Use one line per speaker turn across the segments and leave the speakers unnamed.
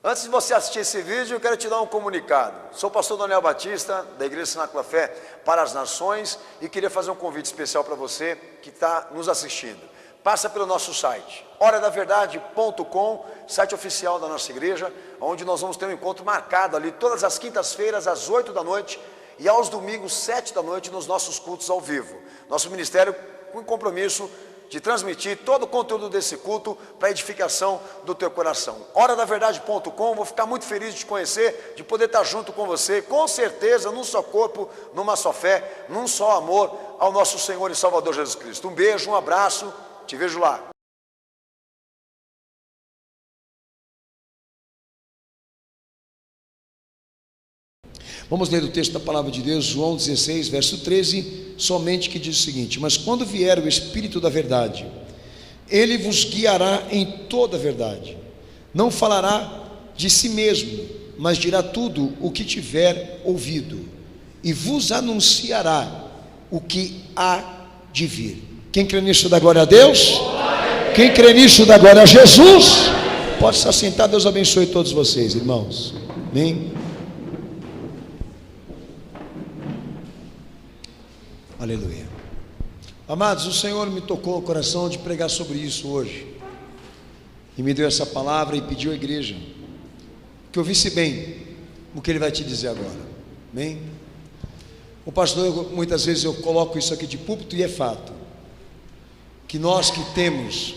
Antes de você assistir esse vídeo, eu quero te dar um comunicado. Sou o pastor Daniel Batista, da Igreja Cenáculo da Fé para as Nações, e queria fazer um convite especial para você que está nos assistindo. Passa pelo nosso site, horadaverdade.com, site oficial da nossa igreja, onde nós vamos ter um encontro marcado ali todas as quintas-feiras, às 8 da noite, e aos domingos, 7 da noite, nos nossos cultos ao vivo. Nosso ministério com compromisso de transmitir todo o conteúdo desse culto para a edificação do teu coração. Horadaverdade.com, vou ficar muito feliz de te conhecer, de poder estar junto com você, com certeza, num só corpo, numa só fé, num só amor ao nosso Senhor e Salvador Jesus Cristo. Um beijo, um abraço, te vejo lá.
Vamos ler o texto da palavra de Deus, João 16, verso 13, somente, que diz o seguinte: mas quando vier o Espírito da verdade, ele vos guiará em toda a verdade. Não falará de si mesmo, mas dirá tudo o que tiver ouvido, e vos anunciará o que há de vir. Quem crê nisso dá glória a Deus? Quem crê nisso dá glória a Jesus? Pode se assentar. Deus abençoe todos vocês, irmãos. Amém. Aleluia. Amados, o Senhor me tocou o coração de pregar sobre isso hoje, e me deu essa palavra e pediu à igreja que ouvisse bem o que Ele vai te dizer agora. Amém? O pastor, muitas vezes eu coloco isso aqui de púlpito, e é fato que nós que temos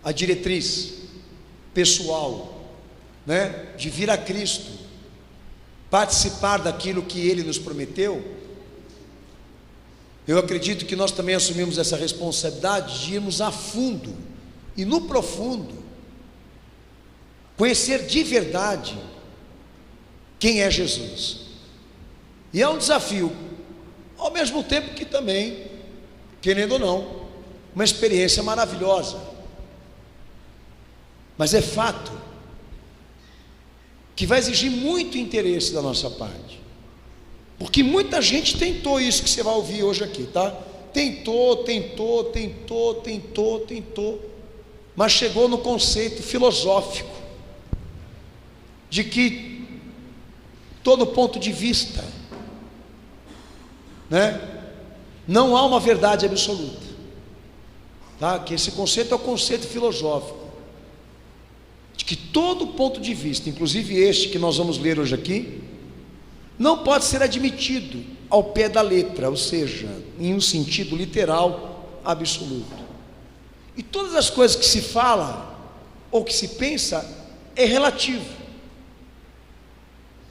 a diretriz pessoal, né, de vir a Cristo, participar daquilo que Ele nos prometeu, eu acredito que nós também assumimos essa responsabilidade de irmos a fundo e no profundo, conhecer de verdade quem é Jesus. E é um desafio, ao mesmo tempo que também, querendo ou não, uma experiência maravilhosa. Mas é fato que vai exigir muito interesse da nossa parte, porque muita gente tentou isso que você vai ouvir hoje aqui, tá? Tentou, mas chegou no conceito filosófico de que todo ponto de vista, né, não há uma verdade absoluta, tá? Que esse conceito é o conceito filosófico de que todo ponto de vista, inclusive este que nós vamos ler hoje aqui, não pode ser admitido ao pé da letra, ou seja, em um sentido literal absoluto. E todas as coisas que se fala ou que se pensa é relativo,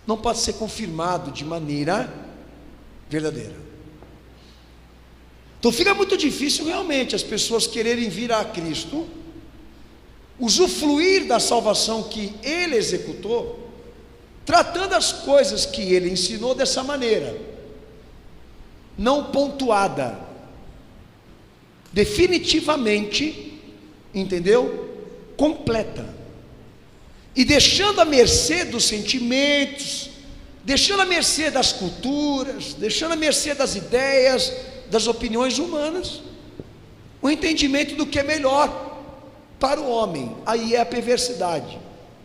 não pode ser confirmado de maneira verdadeira. Então fica muito difícil realmente as pessoas quererem vir a Cristo, usufruir da salvação que Ele executou, tratando as coisas que Ele ensinou dessa maneira, não pontuada, definitivamente, entendeu? Completa, e deixando à mercê dos sentimentos, deixando à mercê das culturas, deixando à mercê das ideias, das opiniões humanas, o entendimento do que é melhor para o homem. Aí é a perversidade.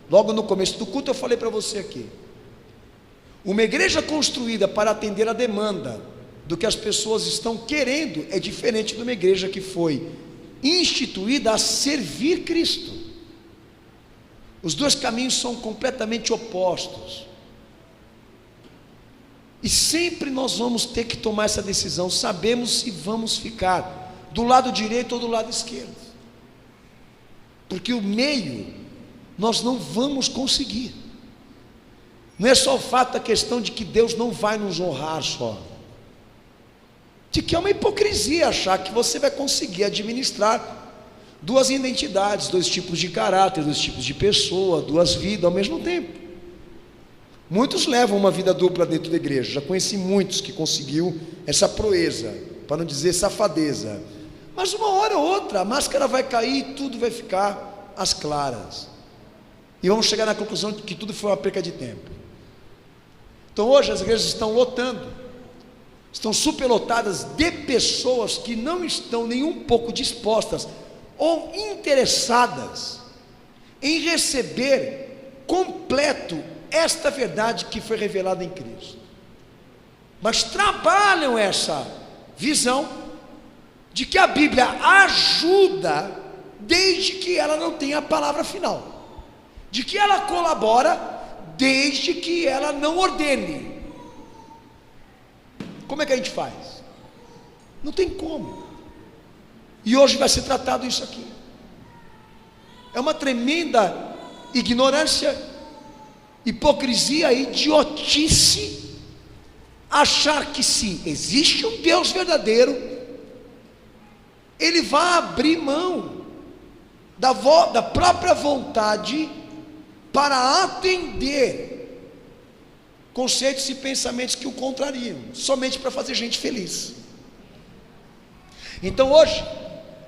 Logo no começo do culto eu falei para você aqui, uma igreja construída para atender a demanda do que as pessoas estão querendo é diferente de uma igreja que foi instituída a servir Cristo. Os dois caminhos são completamente opostos, e sempre nós vamos ter que tomar essa decisão. Sabemos se vamos ficar do lado direito ou do lado esquerdo, porque o meio nós não vamos conseguir. Não é só o fato da questão de que Deus não vai nos honrar só, de que é uma hipocrisia achar que você vai conseguir administrar duas identidades, dois tipos de caráter, dois tipos de pessoa, duas vidas ao mesmo tempo. Muitos levam uma vida dupla dentro da igreja. Já conheci muitos que conseguiu essa proeza, para não dizer safadeza, mas uma hora ou outra a máscara vai cair e tudo vai ficar às claras, e vamos chegar na conclusão de que tudo foi uma perca de tempo. Então hoje as igrejas estão lotando, estão superlotadas de pessoas que não estão nem um pouco dispostas ou interessadas em receber completo esta verdade que foi revelada em Cristo, mas trabalham essa visão de que a Bíblia ajuda, desde que ela não tenha a palavra final, de que ela colabora, desde que ela não ordene. Como é que a gente faz? Não tem como. E hoje vai ser tratado isso aqui. É uma tremenda ignorância, hipocrisia e idiotice achar que, se existe um Deus verdadeiro, Ele vai abrir mão da própria vontade para atender conceitos e pensamentos que o contrariam, somente para fazer gente feliz. Então hoje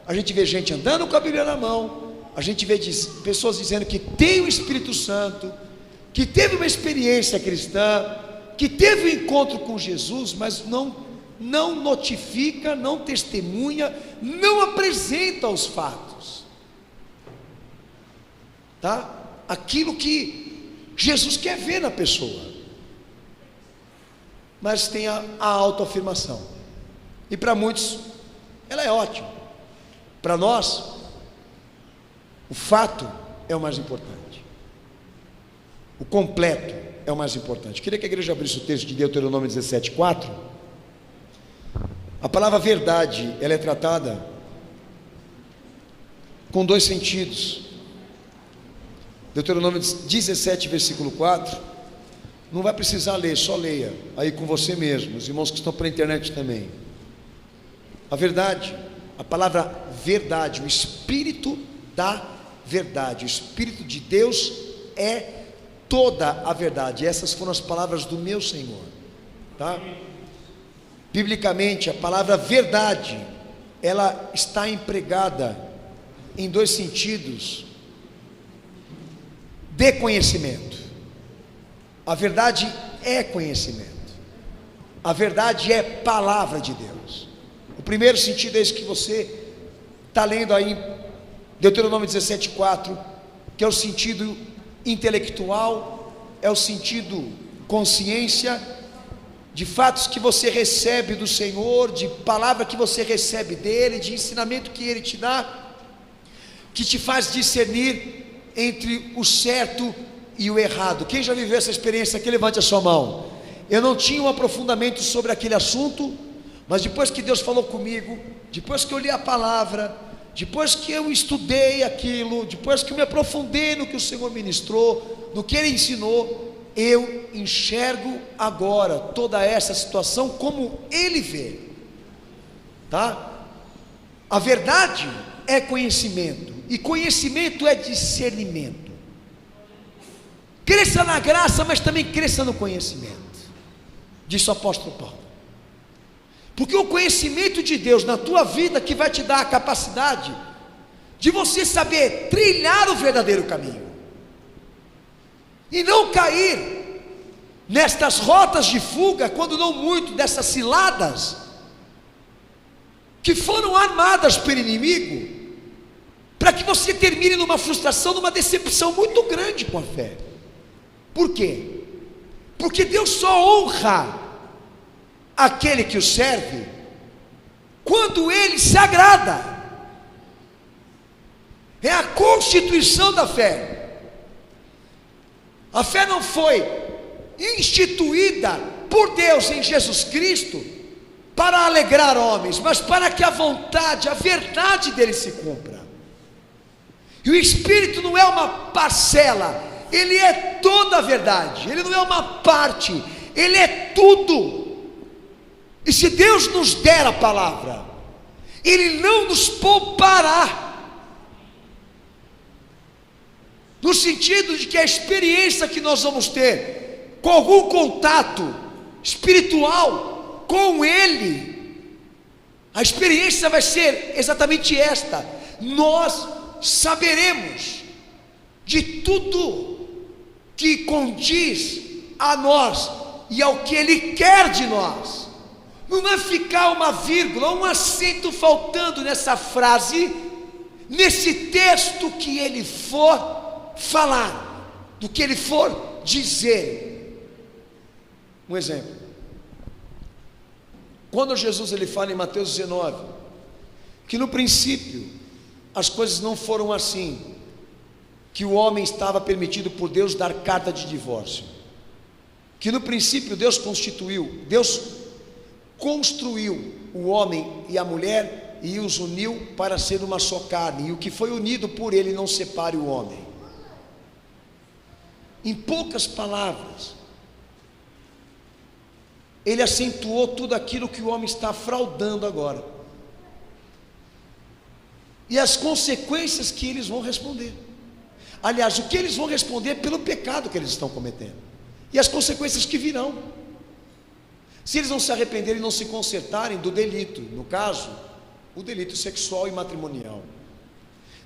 a gente vê gente andando com a Bíblia na mão, a gente vê pessoas dizendo que tem o Espírito Santo, que teve uma experiência cristã, que teve um encontro com Jesus, mas não notifica, não testemunha, não apresenta os fatos, tá? Aquilo que Jesus quer ver na pessoa, mas tem a autoafirmação, e para muitos ela é ótima. Para nós, o fato é o mais importante, o completo é o mais importante. Queria que a igreja abrisse o texto de Deuteronômio 17:4. A palavra verdade, ela é tratada com dois sentidos. Deuteronômio 17, versículo 4. Não vai precisar ler, só leia aí com você mesmo, os irmãos que estão pela internet também. A verdade, a palavra verdade, o Espírito da verdade, o Espírito de Deus é toda a verdade. Essas foram as palavras do meu Senhor, tá? Biblicamente, a palavra verdade, ela está empregada em dois sentidos de conhecimento. A verdade é conhecimento, a verdade é palavra de Deus. O primeiro sentido é esse que você está lendo aí, Deuteronômio 17:4, que é o sentido intelectual, é o sentido consciência, de fatos que você recebe do Senhor, de palavra que você recebe dEle, de ensinamento que Ele te dá, que te faz discernir entre o certo e o errado. Quem já viveu essa experiência aqui, levante a sua mão. Eu não tinha um aprofundamento sobre aquele assunto, mas depois que Deus falou comigo, depois que eu li a palavra, depois que eu estudei aquilo, depois que eu me aprofundei no que o Senhor ministrou, no que Ele ensinou, eu enxergo agora toda essa situação como Ele vê, tá? A verdade é conhecimento, e conhecimento é discernimento. Cresça na graça, mas também cresça no conhecimento, disse o apóstolo Paulo, porque o conhecimento de Deus na tua vida que vai te dar a capacidade de você saber trilhar o verdadeiro caminho, e não cair nestas rotas de fuga, quando não muito dessas ciladas que foram armadas pelo inimigo, para que você termine numa frustração, numa decepção muito grande com a fé. Por quê? Porque Deus só honra aquele que o serve quando Ele se agrada. É a constituição da fé. A fé não foi instituída por Deus em Jesus Cristo para alegrar homens, mas para que a vontade, a verdade dele se cumpra. E o Espírito não é uma parcela, ele é toda a verdade, ele não é uma parte, ele é tudo. E se Deus nos der a palavra, Ele não nos poupará, no sentido de que a experiência que nós vamos ter com algum contato espiritual com Ele, a experiência vai ser exatamente esta: nós saberemos de tudo que condiz a nós e ao que Ele quer de nós. Não vai ficar uma vírgula, um acento faltando nessa frase, nesse texto que Ele for falar, do que ele for dizer. Um exemplo. Quando Jesus ele fala em Mateus 19, que no princípio as coisas não foram assim, que o homem estava permitido por Deus dar carta de divórcio, que no princípio Deus construiu o homem e a mulher e os uniu para ser uma só carne, e o que foi unido por ele não separe o homem. Em poucas palavras, ele acentuou tudo aquilo que o homem está fraudando agora, e as consequências que eles vão responder. Aliás, o que eles vão responder pelo pecado que eles estão cometendo, e as consequências que virão, se eles não se arrependerem e não se consertarem do delito, no caso, o delito sexual e matrimonial.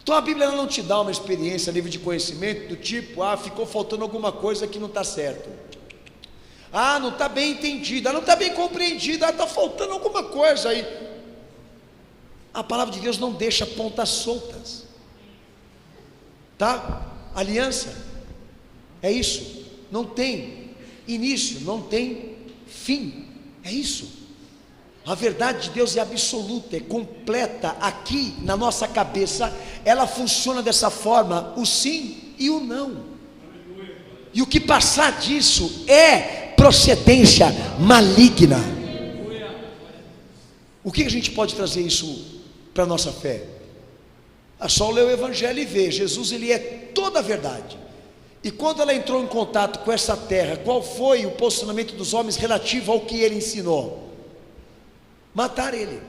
Então a Bíblia não te dá uma experiência a nível de conhecimento do tipo, ficou faltando alguma coisa que não está certo, não está bem entendida, não está bem compreendida, está faltando alguma coisa aí. A palavra de Deus não deixa pontas soltas, tá? Aliança é isso, não tem início, não tem fim, é isso. A verdade de Deus é absoluta, é completa. Aqui na nossa cabeça ela funciona dessa forma, o sim e o não, e o que passar disso é procedência maligna. O que a gente pode trazer isso para a nossa fé? É só ler o Evangelho e ver. Jesus ele é toda a verdade, e quando ela entrou em contato com essa terra, qual foi o posicionamento dos homens relativo ao que ele ensinou? Matar ele.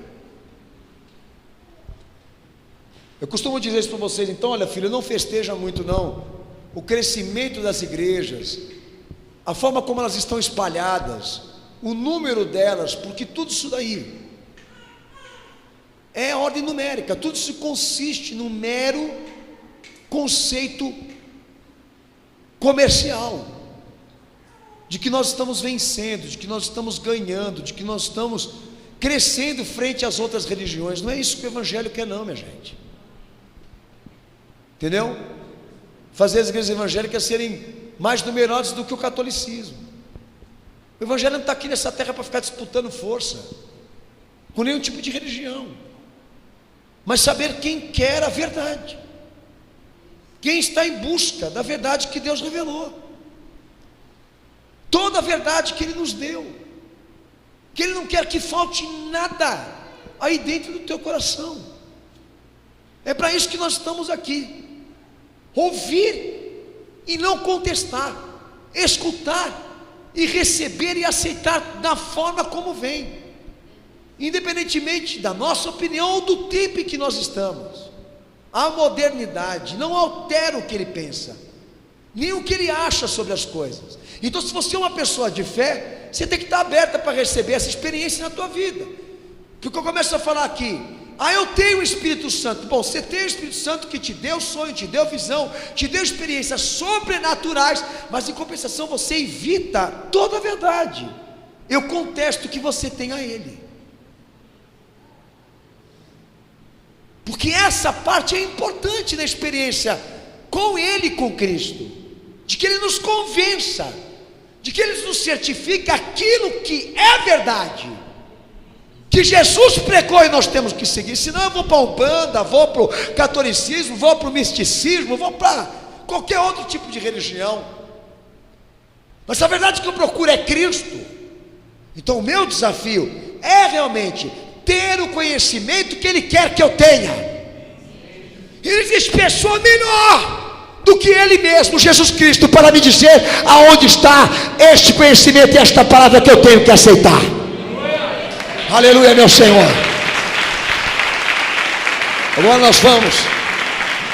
Eu costumo dizer isso para vocês. Então, olha filho, não festeja muito não o crescimento das igrejas, a forma como elas estão espalhadas, o número delas, porque tudo isso daí é ordem numérica, tudo isso consiste num mero conceito comercial, de que nós estamos vencendo, de que nós estamos ganhando, de que nós estamos crescendo frente às outras religiões. Não é isso que o Evangelho quer não, minha gente, entendeu? Fazer as igrejas evangélicas serem mais numerosas do que o catolicismo. O Evangelho não está aqui nessa terra para ficar disputando força com nenhum tipo de religião, mas saber quem quer a verdade, quem está em busca da verdade que Deus revelou, toda a verdade que Ele nos deu, que Ele não quer que falte nada aí dentro do teu coração. É para isso que nós estamos aqui, ouvir e não contestar, escutar e receber e aceitar da forma como vem, independentemente da nossa opinião ou do tempo em que nós estamos. A modernidade não altera o que ele pensa, nem o que ele acha sobre as coisas. Então, se você é uma pessoa de fé, você tem que estar aberta para receber essa experiência na tua vida. Porque eu começo a falar aqui, eu tenho o Espírito Santo. Bom, você tem o Espírito Santo que te deu sonho, te deu visão, te deu experiências sobrenaturais, mas em compensação você evita toda a verdade. Eu contesto que você tenha Ele, porque essa parte é importante na experiência com Ele, com Cristo, de que Ele nos convença, de que Ele nos certifica aquilo que é verdade, que Jesus pregou e nós temos que seguir. Senão eu vou para a Umbanda, vou para o catolicismo, vou para o misticismo, vou para qualquer outro tipo de religião, mas a verdade que eu procuro é Cristo. Então o meu desafio é realmente ter o conhecimento que Ele quer que eu tenha. Ele existe pessoa melhor do que Ele mesmo, Jesus Cristo, para me dizer aonde está este conhecimento e esta palavra que eu tenho que aceitar. Aleluia, meu Senhor. Agora nós vamos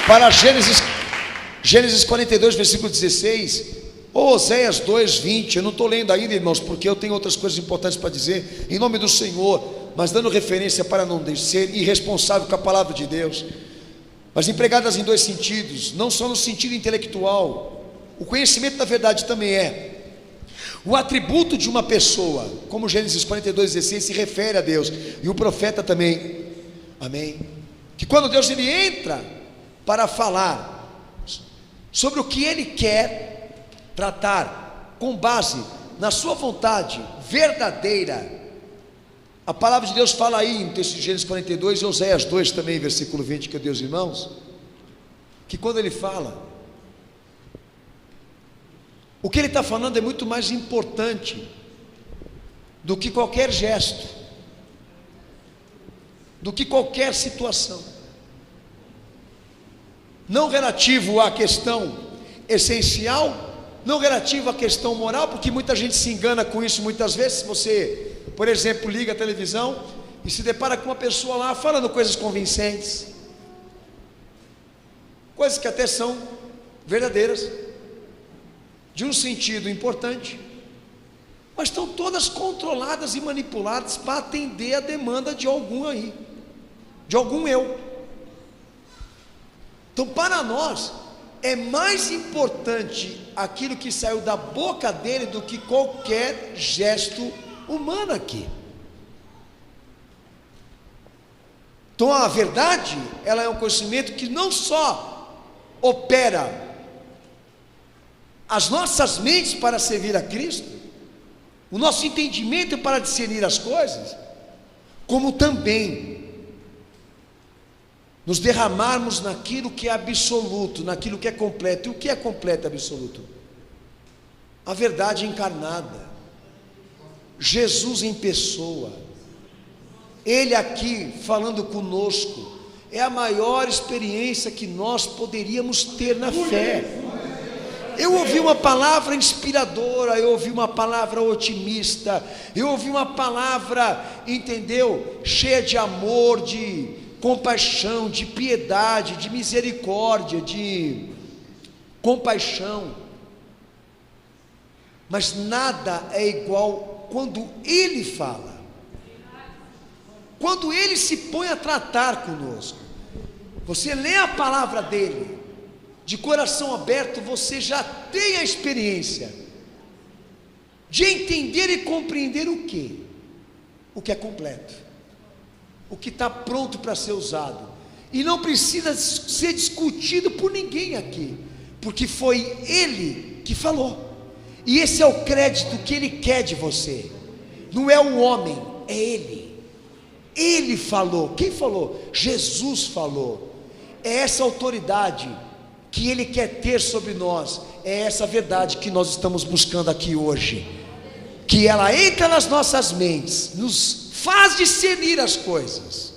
para Gênesis 42, versículo 16, ou Oséias 2, 20. Eu não estou lendo ainda, irmãos, porque eu tenho outras coisas importantes para dizer, em nome do Senhor, mas dando referência para não ser irresponsável com a palavra de Deus, mas empregadas em dois sentidos, não só no sentido intelectual. O conhecimento da verdade também é o atributo de uma pessoa, como Gênesis 42, 16 se refere a Deus, e o profeta também, amém, que quando Deus ele entra para falar sobre o que Ele quer, tratar com base na sua vontade verdadeira. A palavra de Deus fala aí em texto de Gênesis 42 e Oséias 2 também, versículo 20, que é Deus, irmãos, que quando ele fala, o que ele está falando é muito mais importante do que qualquer gesto, do que qualquer situação, não relativo à questão essencial, não relativo à questão moral, porque muita gente se engana com isso muitas vezes. Se você, por exemplo, liga a televisão e se depara com uma pessoa lá falando coisas convincentes, coisas que até são verdadeiras, de um sentido importante, mas estão todas controladas e manipuladas para atender a demanda de algum aí, de algum eu. Então, para nós, é mais importante aquilo que saiu da boca dele do que qualquer gesto humano aqui. Então, a verdade, ela é um conhecimento que não só opera as nossas mentes para servir a Cristo, o nosso entendimento para discernir as coisas, como também nos derramarmos naquilo que é absoluto, naquilo que é completo. E o que é completo e absoluto? A verdade encarnada, Jesus em pessoa, Ele aqui falando conosco, é a maior experiência que nós poderíamos ter na fé. Eu ouvi uma palavra inspiradora, eu ouvi uma palavra otimista, eu ouvi uma palavra, entendeu, cheia de amor, de compaixão, de piedade, de misericórdia, de compaixão, mas nada é igual quando Ele fala, quando Ele se põe a tratar conosco. Você lê a palavra dEle de coração aberto, você já tem a experiência de entender e compreender o quê? O que é completo, o que está pronto para ser usado, e não precisa ser discutido por ninguém aqui, porque foi Ele que falou, e esse é o crédito que Ele quer de você. Não é o homem, é Ele. Ele falou. Quem falou? Jesus falou. É essa autoridade que Ele quer ter sobre nós, é essa verdade que nós estamos buscando aqui hoje, que ela entra nas nossas mentes, nos faz discernir as coisas,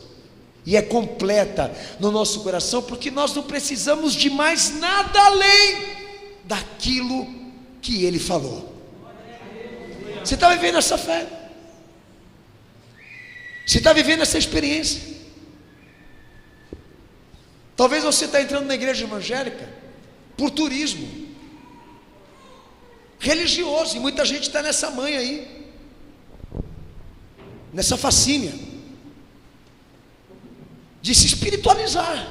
e é completa no nosso coração, porque nós não precisamos de mais nada além daquilo que Ele falou. Você está vivendo essa fé? Você está vivendo essa experiência? Talvez você está entrando na igreja evangélica por turismo religioso, e muita gente está nessa manha aí, nessa facínea de se espiritualizar,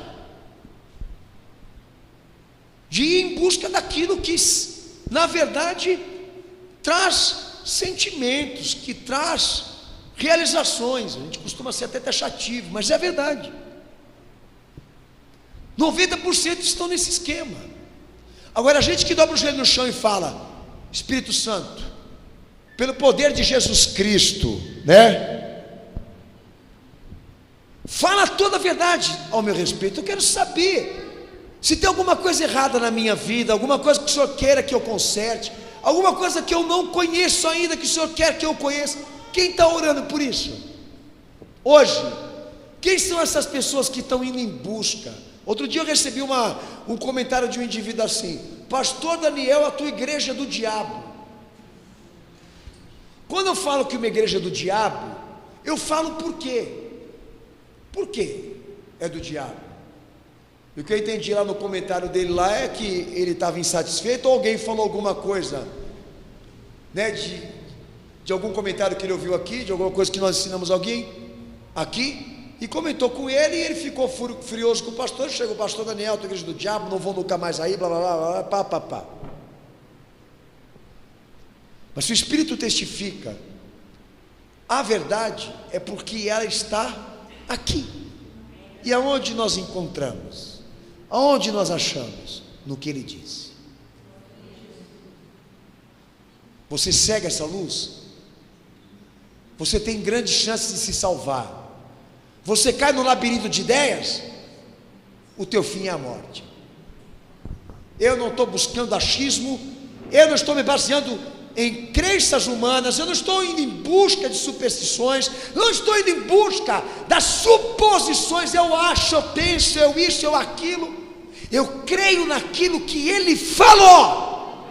de ir em busca daquilo que na verdade traz sentimentos, que traz realizações. A gente costuma ser até taxativo, mas é verdade. 90% estão nesse esquema. Agora, a gente que dobra o joelho no chão e fala: Espírito Santo, pelo poder de Jesus Cristo, né? Fala toda a verdade ao meu respeito. Eu quero saber se tem alguma coisa errada na minha vida, alguma coisa que o Senhor queira que eu conserte, alguma coisa que eu não conheço ainda, que o Senhor quer que eu conheça. Quem está orando por isso? Hoje, quem são essas pessoas que estão indo em busca? Outro dia eu recebi um comentário de um indivíduo assim: Pastor Daniel, a tua igreja é do diabo. Quando eu falo que uma igreja é do diabo, eu falo por quê? Por quê é do diabo? E o que eu entendi lá no comentário dele lá é que ele estava insatisfeito, ou alguém falou alguma coisa, né, de algum comentário que ele ouviu aqui, de alguma coisa que nós ensinamos alguém aqui, e comentou com ele, e ele ficou furioso com o pastor. Chega o pastor Daniel, tua igreja do diabo, não vou nunca mais aí, blá blá blá blá, pá pá pá. Mas se o Espírito testifica a verdade, é porque ela está aqui. E aonde nós encontramos? Aonde nós achamos? No que Ele disse. você segue essa luz, você tem grandes chances de se salvar. Você cai no labirinto de ideias, o teu fim é a morte. Eu não estou buscando achismo, eu não estou me baseando em crenças humanas, eu não estou indo em busca de superstições, não estou indo em busca das suposições, eu acho, eu penso, eu isso, eu aquilo. Eu creio naquilo que Ele falou,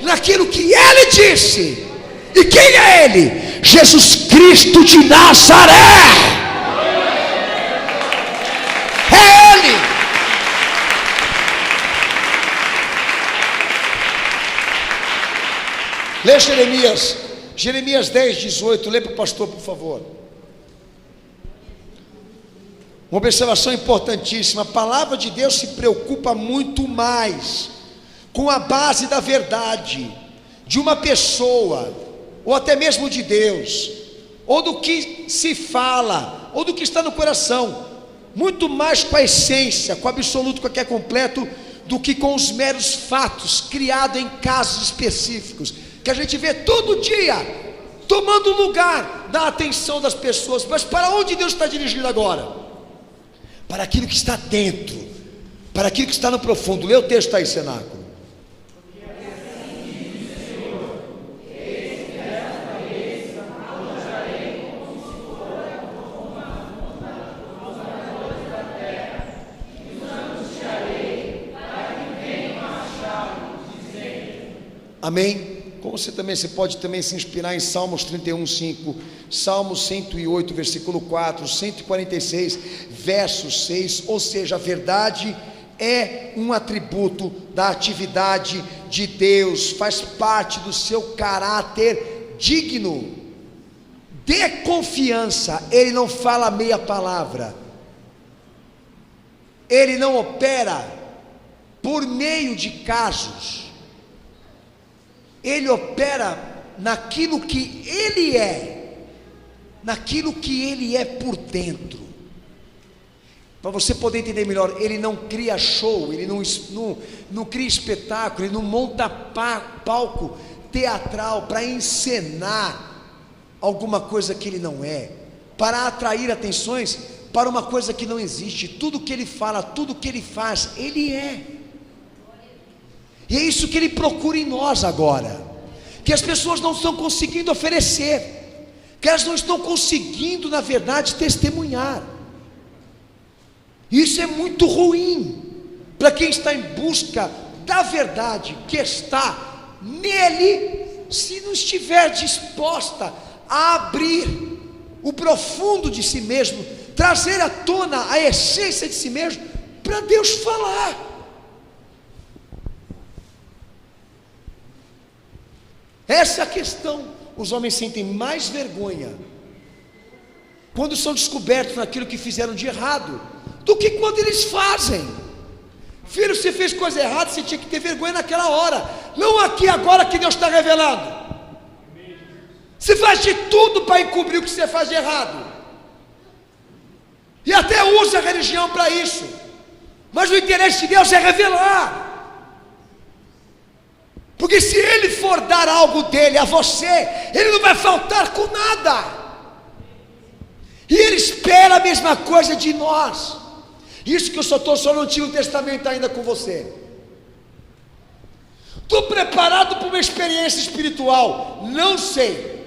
naquilo que Ele disse. E quem é Ele? Jesus Cristo de Nazaré. É Ele. Lê Jeremias 10, 18, lê para o pastor, por favor. Uma observação importantíssima: a palavra de Deus se preocupa muito mais com a base da verdade de uma pessoa, ou até mesmo de Deus, ou do que se fala, ou do que está no coração, muito mais com a essência, com o absoluto, com o que é completo, do que com os meros fatos criados em casos específicos, que a gente vê todo dia, tomando lugar da atenção das pessoas. Mas para onde Deus está dirigindo agora? Para aquilo que está dentro, para aquilo que está no profundo. Lê o texto aí, cenáculo. Amém? Como você pode também se inspirar em Salmos 31, 5, Salmos 108, versículo 4, 146, verso 6, ou seja, a verdade é um atributo da atividade de Deus, faz parte do seu caráter digno. Dê confiança, Ele não fala meia palavra, Ele não opera por meio de casos, Ele opera naquilo que Ele é, naquilo que Ele é por dentro. Para você poder entender melhor, Ele não cria show, Ele não cria espetáculo, Ele não monta palco teatral para encenar alguma coisa que Ele não é, para atrair atenções para uma coisa que não existe. Tudo que Ele fala, tudo que Ele faz, Ele é. E é isso que Ele procura em nós agora, que as pessoas não estão conseguindo oferecer, que elas não estão conseguindo, na verdade, testemunhar. Isso é muito ruim para quem está em busca da verdade que está nele, se não estiver disposta a abrir o profundo de si mesmo, trazer à tona a essência de si mesmo, para Deus falar. Essa é a questão. Os homens sentem mais vergonha quando são descobertos naquilo que fizeram de errado, do que quando eles fazem. Filho, você fez coisa errada, você tinha que ter vergonha naquela hora, não aqui agora que Deus está revelando. Você faz de tudo para encobrir o que você faz de errado, e até usa a religião para isso, mas o interesse de Deus é revelar. Porque se Ele for dar algo dele a você, Ele não vai faltar com nada. E Ele espera a mesma coisa de nós. Isso que eu estou só no Antigo Testamento ainda com você. Estou preparado para uma experiência espiritual? Não sei.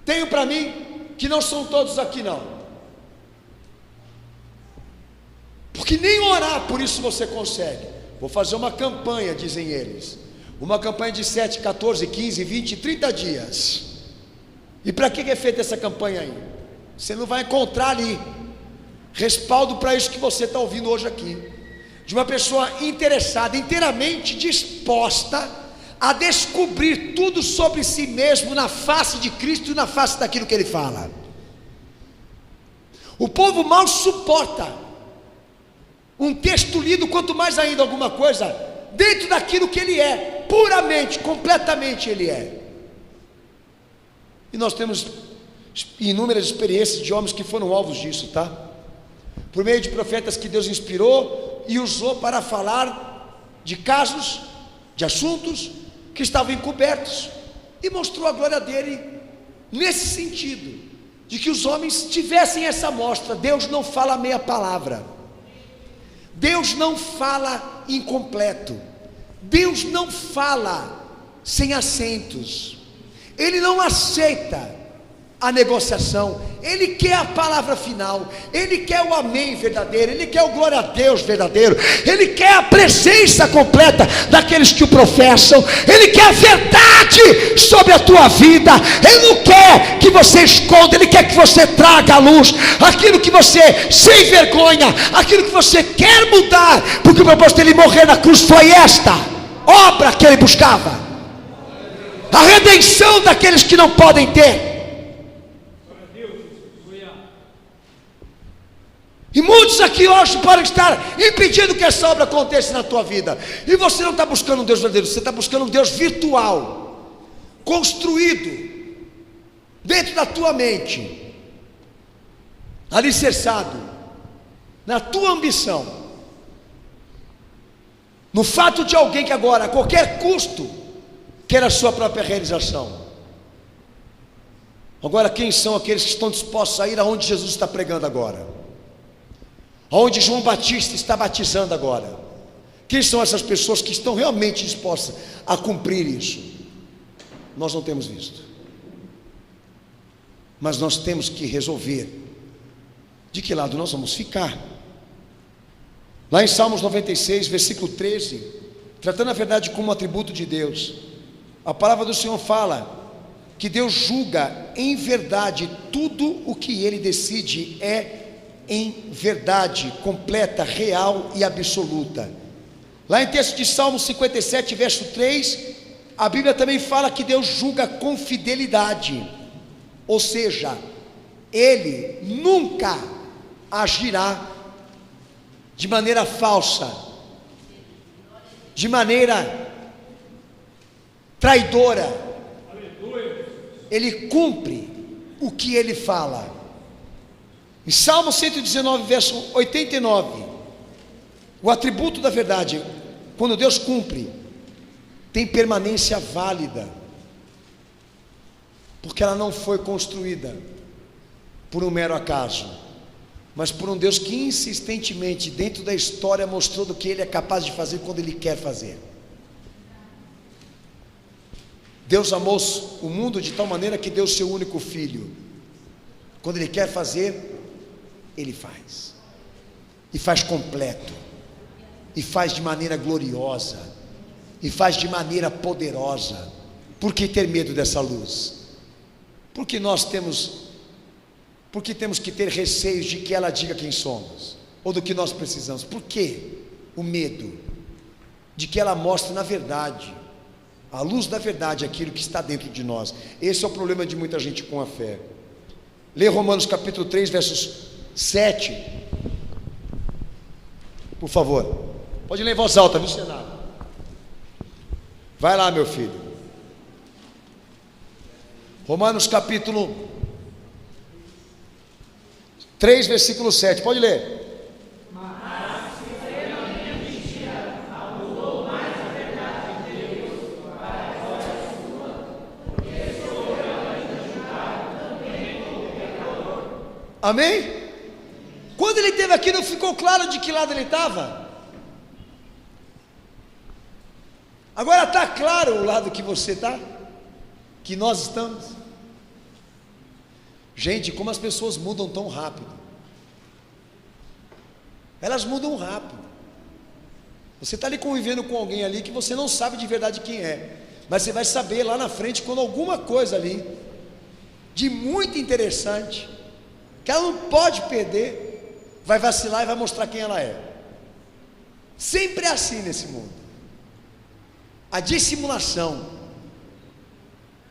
Tenho para mim que não são todos aqui não. Porque nem orar por isso você consegue. Vou fazer uma campanha, dizem eles. Uma campanha de 7, 14, 15, 20, 30 dias. E para que é feita essa campanha aí? Você não vai encontrar ali respaldo para isso que você está ouvindo hoje aqui, de uma pessoa interessada, inteiramente disposta a descobrir tudo sobre si mesmo na face de Cristo e na face daquilo que Ele fala. O povo mal suporta um texto lido, quanto mais ainda alguma coisa dentro daquilo que Ele é, puramente, completamente Ele é. E nós temos inúmeras experiências de homens que foram alvos disso, tá? Por meio de profetas que Deus inspirou e usou para falar de casos, de assuntos que estavam encobertos, e mostrou a glória dele nesse sentido, de que os homens tivessem essa amostra. Deus não fala meia palavra, Deus não fala incompleto, Deus não fala sem acentos, Ele não aceita a negociação, Ele quer a palavra final, Ele quer o amém verdadeiro, Ele quer o glória a Deus verdadeiro, Ele quer a presença completa daqueles que o professam, Ele quer a verdade sobre a tua vida. Ele não quer que você esconda, Ele quer que você traga à luz aquilo que você, sem vergonha, aquilo que você quer mudar, porque o propósito dele morrer na cruz foi esta obra que Ele buscava, a redenção daqueles que não podem ter. E muitos aqui hoje podem estar impedindo que essa obra aconteça na tua vida. E você não está buscando um Deus verdadeiro, você está buscando um Deus virtual, construído dentro da tua mente, alicerçado na tua ambição, no fato de alguém que agora, a qualquer custo, quer a sua própria realização. Agora, quem são aqueles que estão dispostos a ir aonde Jesus está pregando agora? Onde João Batista está batizando agora? Quem são essas pessoas que estão realmente dispostas a cumprir isso? Nós não temos visto, mas nós temos que resolver de que lado nós vamos ficar. Lá em Salmos 96, versículo 13, tratando a verdade como um atributo de Deus, a palavra do Senhor fala que Deus julga em verdade, tudo o que Ele decide é em verdade completa, real e absoluta. Lá em texto de Salmo 57, verso 3, a Bíblia também fala que Deus julga com fidelidade, ou seja, Ele nunca agirá de maneira falsa, de maneira traidora. Ele cumpre o que Ele fala. Em Salmo 119, verso 89, o atributo da verdade, quando Deus cumpre, tem permanência válida, porque ela não foi construída por um mero acaso, mas por um Deus que insistentemente, dentro da história, mostrou do que Ele é capaz de fazer quando Ele quer fazer. Deus amou o mundo de tal maneira que deu seu único filho. Quando Ele quer fazer, Ele faz, e faz completo, e faz de maneira gloriosa, e faz de maneira poderosa. Por que ter medo dessa luz? Porque temos que ter receios de que ela diga quem somos, ou do que nós precisamos. Por que o medo? De que ela mostre na verdade, a luz da verdade, aquilo que está dentro de nós. Esse é o problema de muita gente com a fé. Lê Romanos capítulo 3, versos 7, por favor. Pode ler em voz alta, viu, Senado? Vai lá, meu filho. Romanos capítulo 3, versículo 7. Pode ler.
Mas se creio na minha mentira, anulou mais a verdade de Deus para a glória sua, porque sou eu ainda julgado também como pecador.
Amém? Quando ele esteve aqui, não ficou claro de que lado ele estava? Agora está claro o lado que você está? Que nós estamos? Gente, como as pessoas mudam tão rápido. Elas mudam rápido. Você está ali convivendo com alguém ali que você não sabe de verdade quem é, mas você vai saber lá na frente quando alguma coisa ali de muito interessante, que ela não pode perder, vai vacilar e vai mostrar quem ela é. Sempre é assim nesse mundo. A dissimulação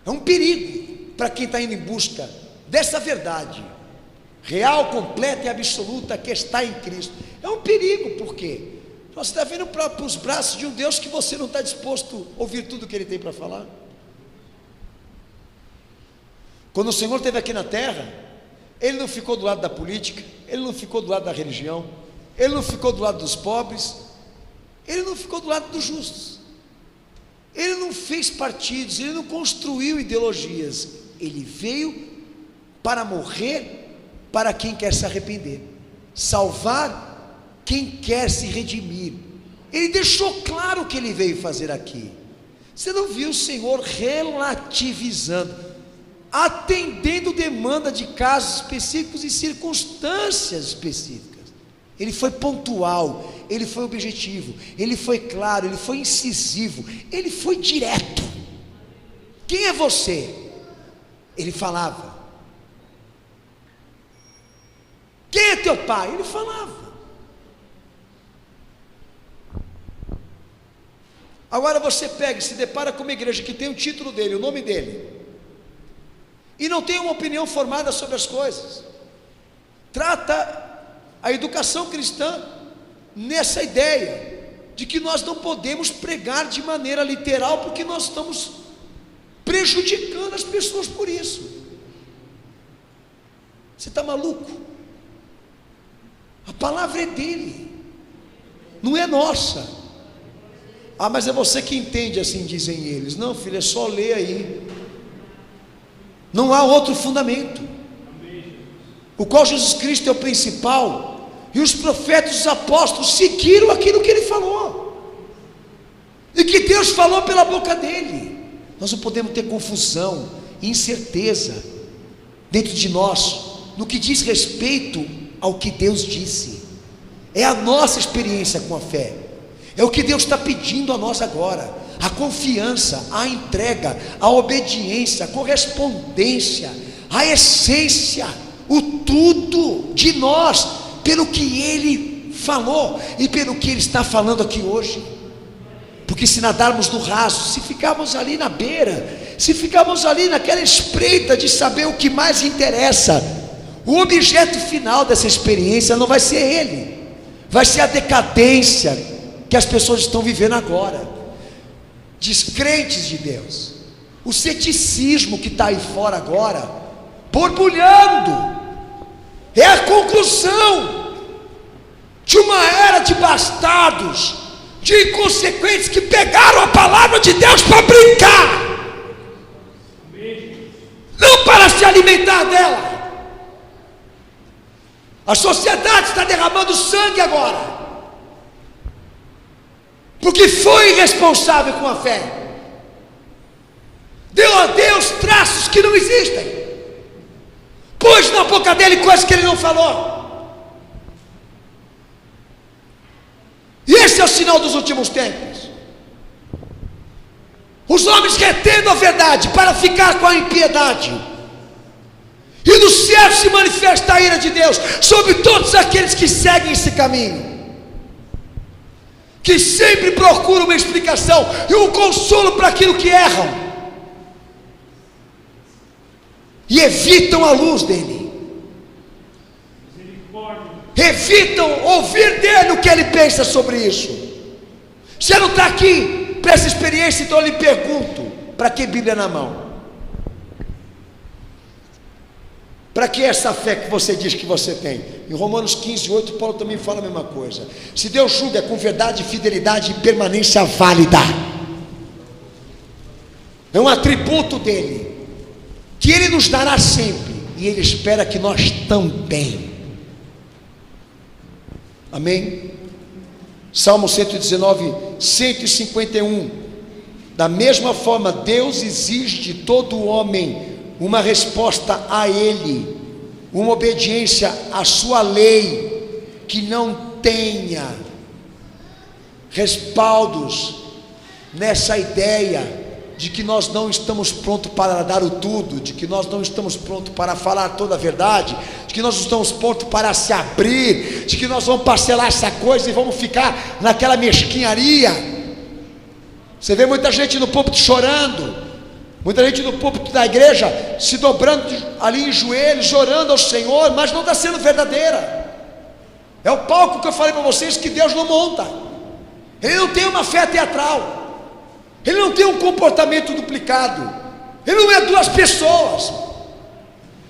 é um perigo para quem está indo em busca dessa verdade real, completa e absoluta que está em Cristo. É um perigo, por quê? Você está vindo para os braços de um Deus que você não está disposto a ouvir tudo que Ele tem para falar. Quando o Senhor esteve aqui na terra, Ele não ficou do lado da política, Ele não ficou do lado da religião, Ele não ficou do lado dos pobres, Ele não ficou do lado dos justos. Ele não fez partidos, ele não construiu ideologias. Ele veio para morrer para quem quer se arrepender, salvar quem quer se redimir. Ele deixou claro o que ele veio fazer aqui. Você não viu o Senhor relativizando, atendendo demanda de casos específicos e circunstâncias específicas. Ele foi pontual, ele foi objetivo, ele foi claro, ele foi incisivo, ele foi direto. Quem é você? Ele falava. Quem é teu pai? Ele falava. Agora você pega e se depara com uma igreja que tem o título dele, o nome dele, e não tem uma opinião formada sobre as coisas. Trata a educação cristã nessa ideia de que nós não podemos pregar de maneira literal, porque nós estamos prejudicando as pessoas por isso. Você está maluco? A palavra é dele, não é nossa. Ah, mas é você que entende, assim dizem eles. Não, filho, é só ler aí. Não há outro fundamento, o qual Jesus Cristo é o principal, e os profetas e os apóstolos seguiram aquilo que ele falou, e que Deus falou pela boca dele. Nós não podemos ter confusão, incerteza dentro de nós, no que diz respeito ao que Deus disse. É a nossa experiência com a fé, é o que Deus está pedindo a nós agora. A confiança, a entrega, a obediência, a correspondência, a essência, o tudo de nós, pelo que ele falou e pelo que ele está falando aqui hoje. Porque se nadarmos no raso, se ficarmos ali na beira, se ficarmos ali naquela espreita de saber o que mais interessa, o objeto final dessa experiência não vai ser ele, vai ser a decadência que as pessoas estão vivendo agora, descrentes de Deus, o ceticismo que está aí fora agora, borbulhando, é a conclusão de uma era de bastardos, de inconsequentes que pegaram a palavra de Deus para brincar, não para se alimentar dela. A sociedade está derramando sangue agora, porque foi irresponsável com a fé, deu a Deus traços que não existem, pôs na boca dele coisas que ele não falou. E esse é o sinal dos últimos tempos, os homens retendo a verdade para ficar com a impiedade, e no céu se manifesta a ira de Deus sobre todos aqueles que seguem esse caminho, que sempre procuram uma explicação e um consolo para aquilo que erram, e evitam a luz dele, evitam ouvir dele o que ele pensa sobre isso. Você não está aqui para essa experiência, então eu lhe pergunto: para que Bíblia na mão? Para que essa fé que você diz que você tem? Em Romanos 15:8, Paulo também fala a mesma coisa. Se Deus julga com verdade, fidelidade e permanência válida, é um atributo dele, que ele nos dará sempre, e ele espera que nós também. Amém? Salmo 119, 151. Da mesma forma, Deus exige de todo homem uma resposta a ele, uma obediência à sua lei, que não tenha respaldos nessa ideia de que nós não estamos prontos para dar o tudo, de que nós não estamos prontos para falar toda a verdade, de que nós não estamos prontos para se abrir, de que nós vamos parcelar essa coisa e vamos ficar naquela mesquinharia. Você vê muita gente no púlpito chorando, muita gente no púlpito da igreja se dobrando ali em joelhos, orando ao Senhor, mas não está sendo verdadeira. É o palco que eu falei para vocês que Deus não monta. Ele não tem uma fé teatral, ele não tem um comportamento duplicado, ele não é duas pessoas.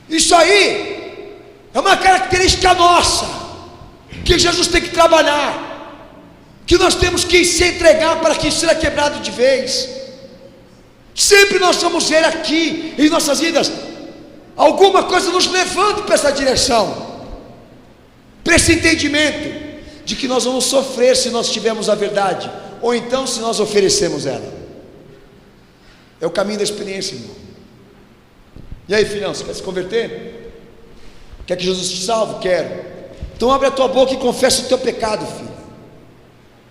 Isso aí é uma característica nossa, que Jesus tem que trabalhar, que nós temos que se entregar para que isso seja quebrado de vez. Sempre nós vamos ver aqui em nossas vidas alguma coisa nos levando para essa direção, para esse entendimento de que nós vamos sofrer se nós tivermos a verdade, ou então se nós oferecemos ela. É o caminho da experiência, irmão. E aí, filhão, você quer se converter? Quer que Jesus te salve? Quero. Então abre a tua boca e confessa o teu pecado, filho.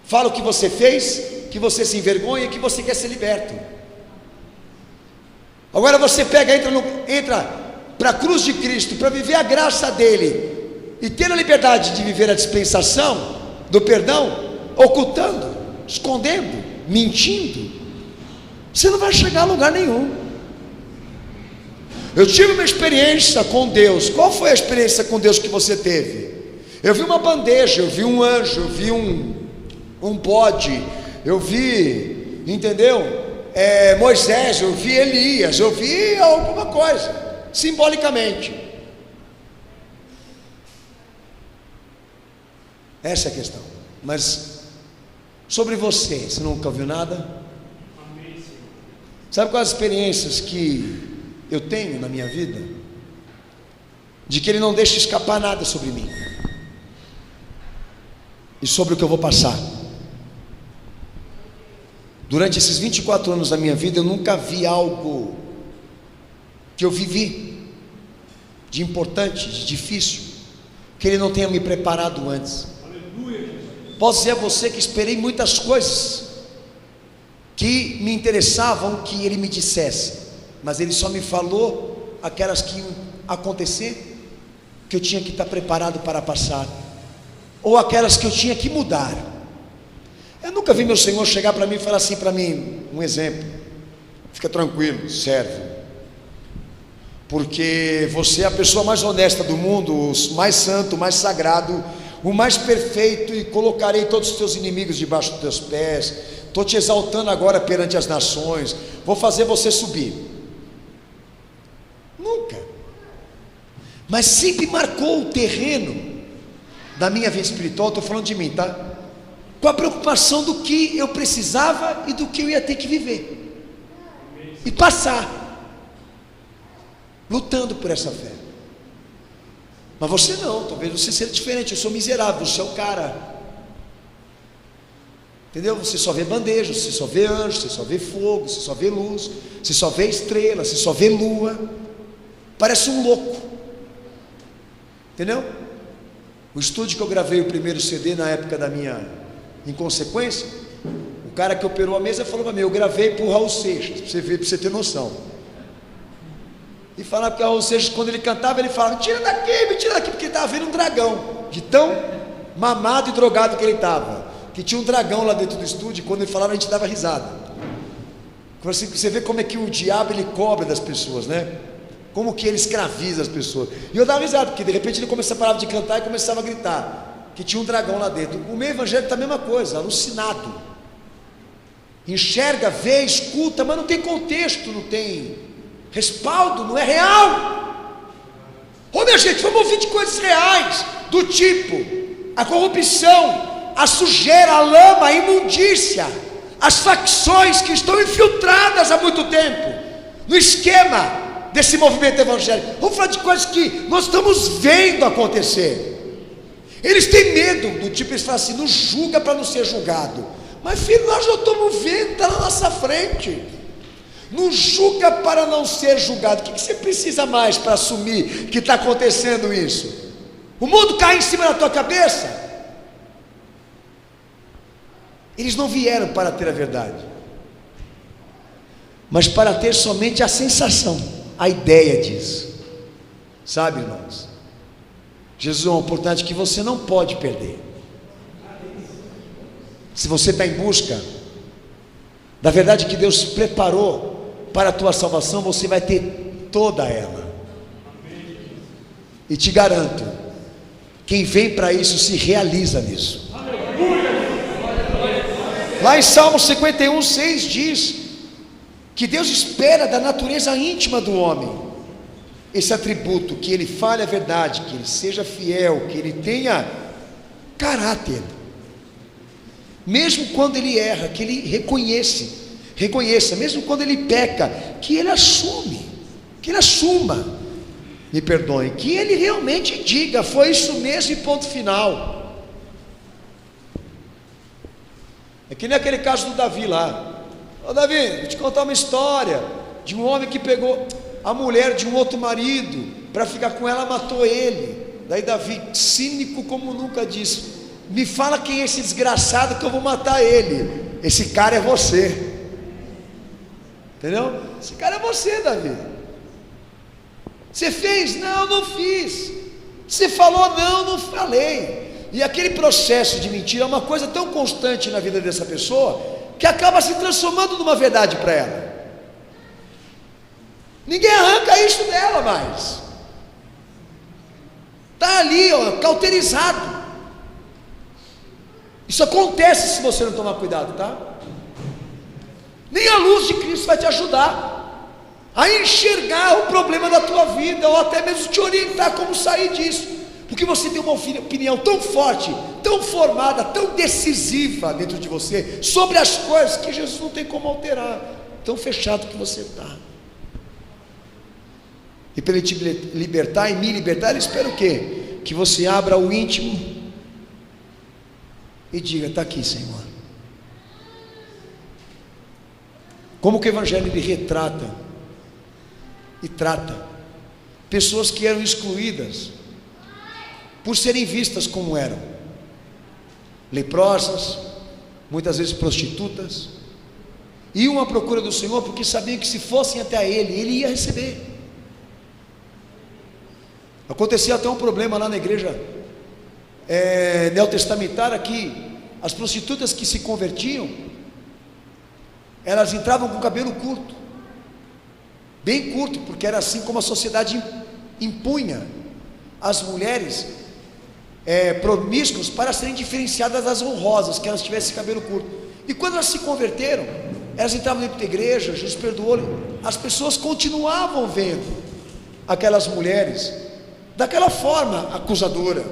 Fala o que você fez, que você se envergonha e que você quer ser liberto. Agora você pega, entra para a cruz de Cristo, para viver a graça dele e ter a liberdade de viver a dispensação do perdão, ocultando, escondendo, mentindo. Você não vai chegar a lugar nenhum. Eu tive uma experiência com Deus. Qual foi a experiência com Deus que você teve? Eu vi uma bandeja, eu vi um anjo, eu vi um bode, eu vi, entendeu? Moisés, eu vi Elias, eu vi alguma coisa, simbolicamente. Essa é a questão. Mas sobre você nunca viu nada? Sabe quais as experiências que eu tenho na minha vida? De que Ele não deixa escapar nada sobre mim e sobre o que eu vou passar. Durante esses 24 anos da minha vida, eu nunca vi algo que eu vivi de importante, de difícil, que Ele não tenha me preparado antes. Posso dizer a você que esperei muitas coisas que me interessavam que Ele me dissesse, mas Ele só me falou aquelas que iam acontecer, que eu tinha que estar preparado para passar, ou aquelas que eu tinha que mudar. Eu nunca vi meu Senhor chegar para mim e falar assim para mim, um exemplo: fica tranquilo, serve, porque você é a pessoa mais honesta do mundo, o mais santo, o mais sagrado, o mais perfeito, e colocarei todos os teus inimigos debaixo dos teus pés. Estou te exaltando agora perante as nações, vou fazer você subir. Nunca. Mas sempre marcou o terreno da minha vida espiritual. Estou falando de mim, tá? Com a preocupação do que eu precisava e do que eu ia ter que viver e passar, lutando por essa fé. Mas você não, talvez você seja diferente. Eu sou miserável, você é o cara, entendeu? Você só vê bandeja, você só vê anjo, você só vê fogo, você só vê luz, você só vê estrela, você só vê lua. Parece um louco, entendeu? O estúdio que eu gravei o primeiro CD na época da minha inconsequência, o cara que operou a mesa falou para mim: eu gravei para o Raul Seixas, para você ver, para você ter noção. E falava que o Raul Seixas, quando ele cantava, ele falava: me tira daqui, porque ele estava vendo um dragão, de tão mamado e drogado que ele estava, que tinha um dragão lá dentro do estúdio. E quando ele falava, a gente dava risada. Assim, você vê como é que o diabo ele cobra das pessoas, né? Como que ele escraviza as pessoas. E eu dava risada, porque de repente ele parava de cantar e começava a gritar que tinha um dragão lá dentro. O meio evangélico está a mesma coisa, alucinado. Enxerga, vê, escuta, mas não tem contexto, não tem respaldo, não é real. Ô minha gente, vamos ouvir de coisas reais, do tipo a corrupção, a sujeira, a lama, a imundícia, as facções que estão infiltradas há muito tempo no esquema desse movimento evangélico. Vamos falar de coisas que nós estamos vendo acontecer. Eles têm medo, do tipo, eles falam assim: não julga para não ser julgado. Mas filho, nós já estamos vendo, está na nossa frente. Não julga para não ser julgado. O que você precisa mais para assumir que está acontecendo isso? O mundo cai em cima da tua cabeça. Eles não vieram para ter a verdade, mas para ter somente a sensação, a ideia disso. Sabe, irmãos, Jesus é uma oportunidade que você não pode perder. Se você está em busca da verdade que Deus preparou para a tua salvação, você vai ter toda ela. E te garanto, quem vem para isso se realiza nisso. Lá em Salmo 51:6 diz que Deus espera da natureza íntima do homem esse atributo: que ele fale a verdade, que ele seja fiel, que ele tenha caráter, mesmo quando ele erra, que ele reconheça, mesmo quando ele peca, que ele assuma, me perdoe, que ele realmente diga, foi isso mesmo e ponto final. É que nem aquele caso do Davi lá. Ô Davi, vou te contar uma história de um homem que pegou a mulher de um outro marido para ficar com ela, matou ele. Daí Davi, cínico como nunca, disse: me fala quem é esse desgraçado que eu vou matar ele. Esse cara é você. Entendeu? Esse cara é você, Davi. Você fez? Não, não fiz. Você falou? Não, não falei. E aquele processo de mentira é uma coisa tão constante na vida dessa pessoa, que acaba se transformando numa verdade para ela. Ninguém arranca isso dela mais. Está ali, ó, cauterizado. Isso acontece se você não tomar cuidado, tá? Nem a luz de Cristo vai te ajudar a enxergar o problema da tua vida, ou até mesmo te orientar como sair disso, porque você tem uma opinião tão forte, tão formada, tão decisiva dentro de você, sobre as coisas que Jesus não tem como alterar, tão fechado que você está. E para Ele te libertar e me libertar, Ele espera o quê? Que você abra o íntimo e diga: está aqui, Senhor. Como que o Evangelho ele retrata e trata pessoas que eram excluídas por serem vistas como eram, leprosas, muitas vezes prostitutas, iam à procura do Senhor porque sabiam que se fossem até Ele, Ele ia receber. Acontecia até um problema lá na igreja neotestamentária, que as prostitutas que se convertiam, elas entravam com o cabelo curto, bem curto, porque era assim como a sociedade impunha as mulheres promíscuas para serem diferenciadas das honrosas, que elas tivessem cabelo curto. E quando elas se converteram, elas entravam dentro da igreja, Jesus perdoou, as pessoas continuavam vendo aquelas mulheres daquela forma acusadora.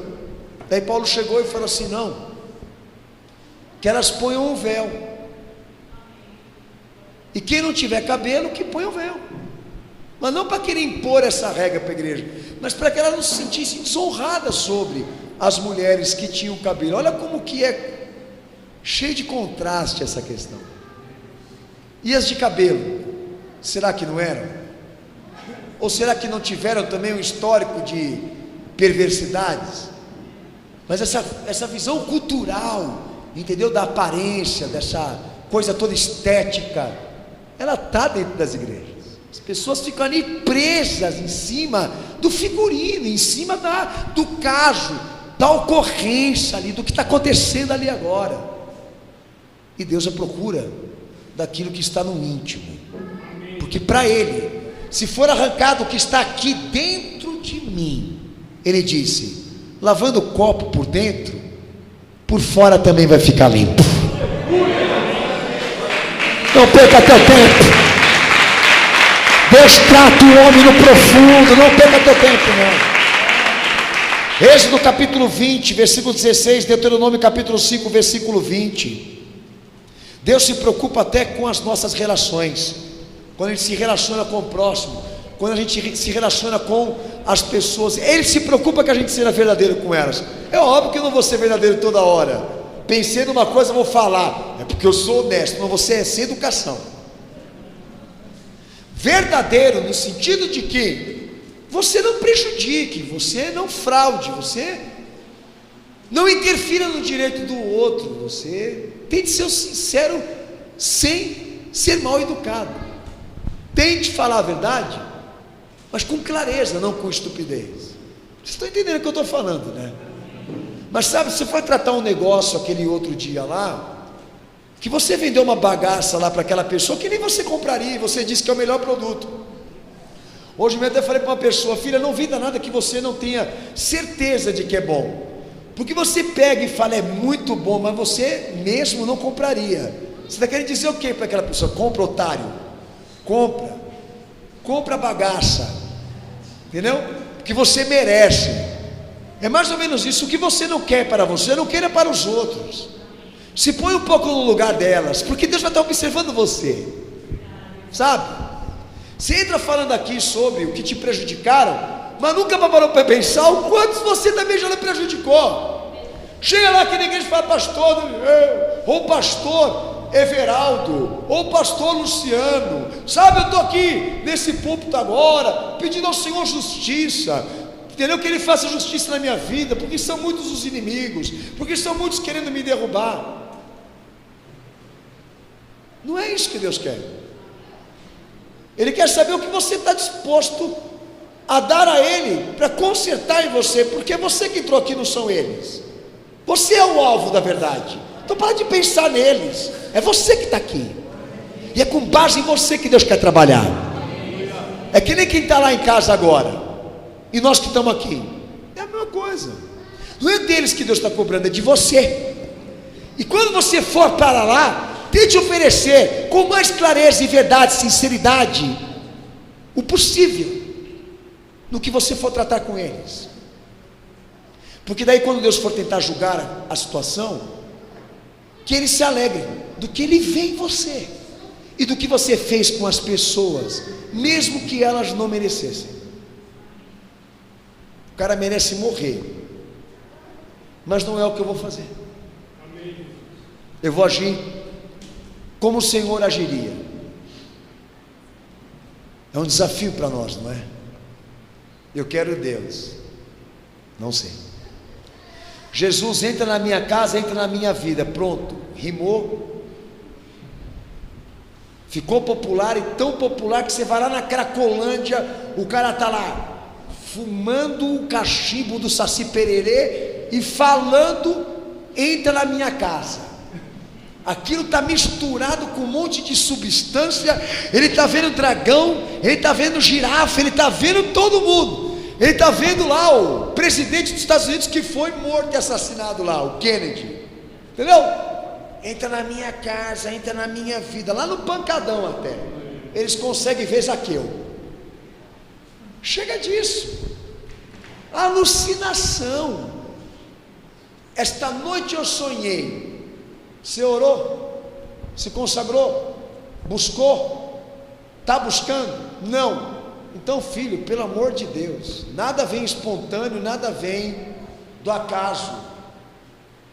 Daí Paulo chegou e falou assim: não, que elas ponham um véu, e quem não tiver cabelo, que ponha o véu. Mas não para querer impor essa regra para a igreja, mas para que elas não se sentissem desonradas sobre as mulheres que tinham cabelo. Olha como que é cheio de contraste essa questão. E as de cabelo, será que não eram? Ou será que não tiveram também um histórico de perversidades? Mas essa visão cultural, entendeu? Da aparência, dessa coisa toda estética, ela está dentro das igrejas. As pessoas ficam ali presas em cima do figurino, em cima do caso, da ocorrência ali, do que está acontecendo ali agora. E Deus a procura daquilo que está no íntimo, porque para Ele, se for arrancado o que está aqui dentro de mim, Ele disse: lavando o copo por dentro, por fora também vai ficar limpo. Não perca teu tempo. Deus trata o homem no profundo. Não perca teu tempo, não. Êxodo capítulo 20, versículo 16, Deuteronômio capítulo 5, versículo 20. Deus se preocupa até com as nossas relações, quando a gente se relaciona com o próximo, quando a gente se relaciona com as pessoas. Ele se preocupa que a gente seja verdadeiro com elas. É óbvio que eu não vou ser verdadeiro toda hora. Pensei numa coisa, vou falar, é porque eu sou honesto. Não, você é sem educação. Verdadeiro no sentido de que você não prejudique, você não fraude, você não interfira no direito do outro, você tente ser sincero sem ser mal educado. Tente falar a verdade, mas com clareza, não com estupidez. Vocês estão entendendo o que eu estou falando, né? Mas sabe, você foi tratar um negócio aquele outro dia lá, que você vendeu uma bagaça lá para aquela pessoa que nem você compraria, e você disse que é o melhor produto. Hoje mesmo eu até falei para uma pessoa: filha, não venda nada que você não tenha certeza de que é bom, porque você pega e fala é muito bom, mas você mesmo não compraria. Você está querendo dizer o que para aquela pessoa? Compra, otário, compra bagaça, entendeu? Porque você merece. É mais ou menos isso. O que você não quer para você, não queira para os outros. Se põe um pouco no lugar delas, porque Deus vai estar observando você. sabe? Você entra falando aqui sobre o que te prejudicaram, mas nunca parou para pensar o quanto você também já lhe prejudicou. Chega lá aqui na igreja e fala: pastor, ou pastor Everaldo, ou pastor Luciano, sabe, eu estou aqui nesse púlpito agora, pedindo ao Senhor justiça, entendeu? Que Ele faça justiça na minha vida, porque são muitos os inimigos, porque são muitos querendo me derrubar. Não é isso que Deus quer. Ele quer saber o que você está disposto a dar a Ele, para consertar em você, porque é você que entrou aqui, não são eles. Você é o alvo da verdade, então para de pensar neles, é você que está aqui, e é com base em você que Deus quer trabalhar. É que nem quem está lá em casa agora, e nós que estamos aqui, é a mesma coisa. Não é deles que Deus está cobrando, é de você. E quando você for para lá, tente oferecer com mais clareza e verdade, sinceridade, o possível, no que você for tratar com eles. Porque daí quando Deus for tentar julgar a situação, que Ele se alegre do que Ele vê em você, e do que você fez com as pessoas, mesmo que elas não merecessem. O cara merece morrer, mas não é o que eu vou fazer. Eu vou agir como o Senhor agiria. É um desafio para nós, não é? Eu quero Deus, não sei. Jesus entra na minha casa, entra na minha vida, pronto, rimou, ficou popular, e tão popular que você vai lá na Cracolândia, o cara está lá fumando o cachimbo do Saci Pererê e falando: entra na minha casa. Aquilo está misturado com um monte de substância. Ele está vendo dragão, ele está vendo girafa, ele está vendo todo mundo. Ele está vendo lá o presidente dos Estados Unidos que foi morto e assassinado lá, o Kennedy, entendeu? Entra na minha casa, entra na minha vida, lá no pancadão até, eles conseguem ver Zaqueu. Chega disso. Alucinação. Esta noite eu sonhei. Você orou? Se consagrou? Buscou? Está buscando? Não. Então, filho, pelo amor de Deus, nada vem espontâneo, nada vem do acaso.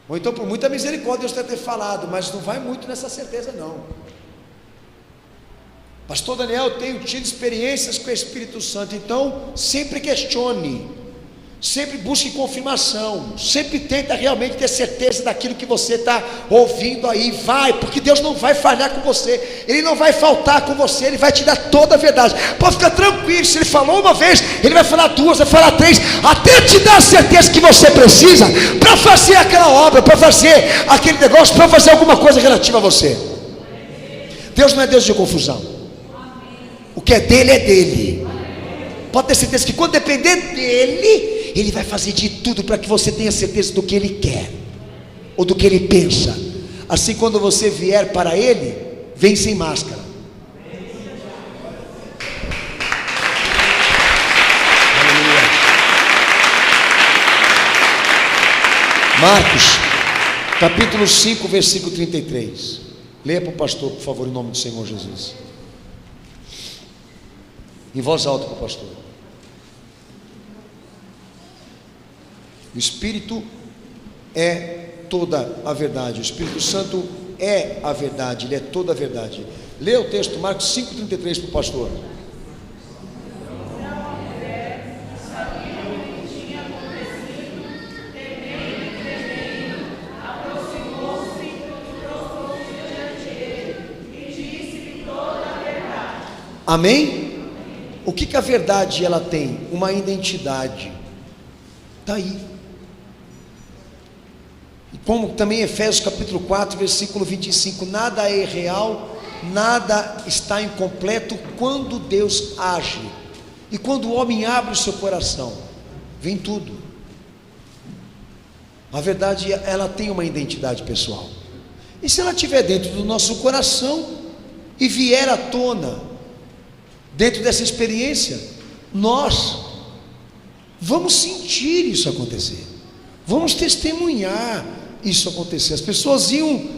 Ou então, por muita misericórdia, Deus deve ter falado, mas não vai muito nessa certeza, não. Pastor Daniel, eu tenho tido experiências com o Espírito Santo, então sempre questione, sempre busque confirmação, sempre tenta realmente ter certeza daquilo que você está ouvindo aí. Vai, porque Deus não vai falhar com você, Ele não vai faltar com você, Ele vai te dar toda a verdade. Pode ficar tranquilo, se Ele falou uma vez, Ele vai falar duas, vai falar três, até te dar a certeza que você precisa para fazer aquela obra, para fazer aquele negócio, para fazer alguma coisa relativa a você. Deus não é Deus de confusão. O que é dele é dele. Pode ter certeza que quando depender dele, Ele vai fazer de tudo para que você tenha certeza do que Ele quer, ou do que Ele pensa. Assim, quando você vier para Ele, vem sem máscara. Aleluia. Marcos, capítulo 5, versículo 33. Leia para o pastor, por favor, em nome do Senhor Jesus. Em voz alta para o pastor. O Espírito é toda a verdade. O Espírito Santo é a verdade. Ele é toda a verdade. Lê o texto, Marcos 5,33 para o pastor. Amém? O que a verdade ela tem? Uma identidade. Está aí. E como também Efésios capítulo 4, versículo 25. Nada é irreal, nada está incompleto quando Deus age. E quando o homem abre o seu coração, vem tudo. A verdade, ela tem uma identidade pessoal. E se ela estiver dentro do nosso coração e vier à tona, dentro dessa experiência, nós vamos sentir isso acontecer, vamos testemunhar isso acontecer. As pessoas iam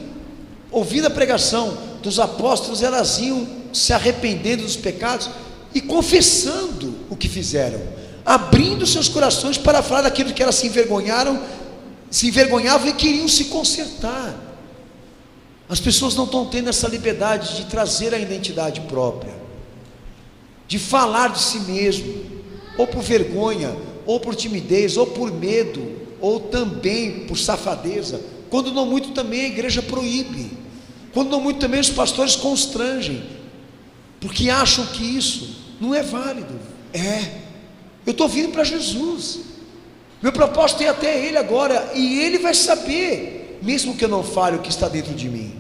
ouvindo a pregação dos apóstolos, elas iam se arrependendo dos pecados e confessando o que fizeram, abrindo seus corações para falar daquilo que elas se envergonhavam e queriam se consertar. As pessoas não estão tendo essa liberdade de trazer a identidade própria, de falar de si mesmo, ou por vergonha, ou por timidez, ou por medo, ou também por safadeza. Quando não muito também a igreja proíbe, quando não muito também os pastores constrangem, porque acham que isso não é válido. Eu estou vindo para Jesus, meu propósito é até Ele agora, e Ele vai saber, mesmo que eu não fale o que está dentro de mim.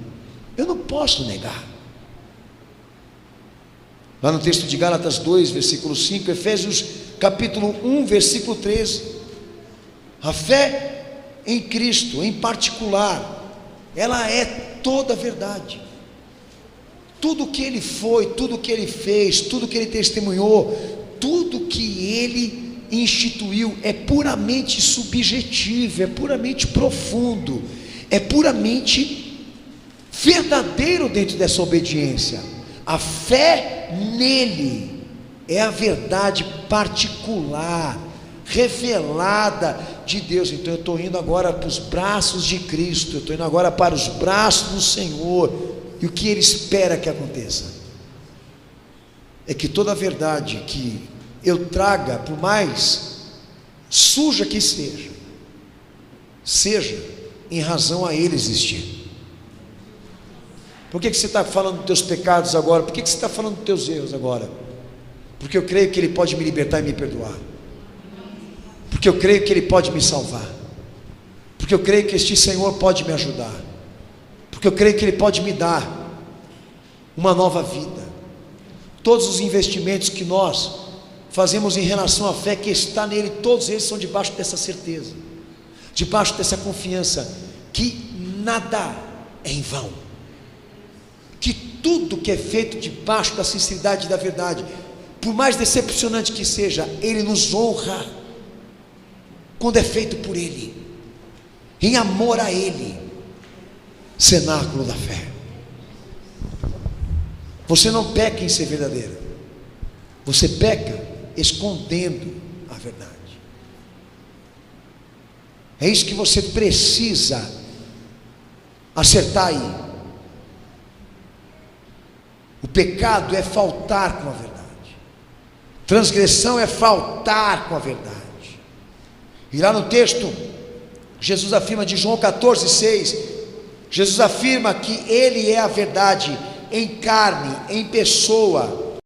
Eu não posso negar. Lá no texto de Gálatas 2, versículo 5, Efésios capítulo 1, versículo 13, a fé em Cristo, em particular, ela é toda a verdade. Tudo que Ele foi, tudo que Ele fez, tudo que Ele testemunhou, tudo que Ele instituiu é puramente subjetivo, é puramente profundo, é puramente verdadeiro dentro dessa obediência. A fé nele é a verdade particular, revelada de Deus. Então eu estou indo agora para os braços de Cristo, eu estou indo agora para os braços do Senhor, e o que Ele espera que aconteça é que toda a verdade que eu traga, por mais suja que seja em razão a Ele existir. Por que você está falando dos teus pecados agora? Por que você está falando dos teus erros agora? Porque eu creio que Ele pode me libertar e me perdoar, porque eu creio que Ele pode me salvar, porque eu creio que este Senhor pode me ajudar, porque eu creio que Ele pode me dar uma nova vida. Todos os investimentos que nós fazemos em relação à fé que está nele, todos eles são debaixo dessa certeza, debaixo dessa confiança, que nada é em vão, que tudo que é feito debaixo da sinceridade e da verdade, por mais decepcionante que seja, Ele nos honra quando é feito por Ele, em amor a Ele. Cenáculo da fé. Você não peca em ser verdadeiro, você peca escondendo a verdade. É isso que você precisa acertar aí. O pecado é faltar com a verdade, transgressão é faltar com a verdade. E lá no texto, Jesus afirma, de João 14:6, Jesus afirma que Ele é a verdade em carne, em pessoa.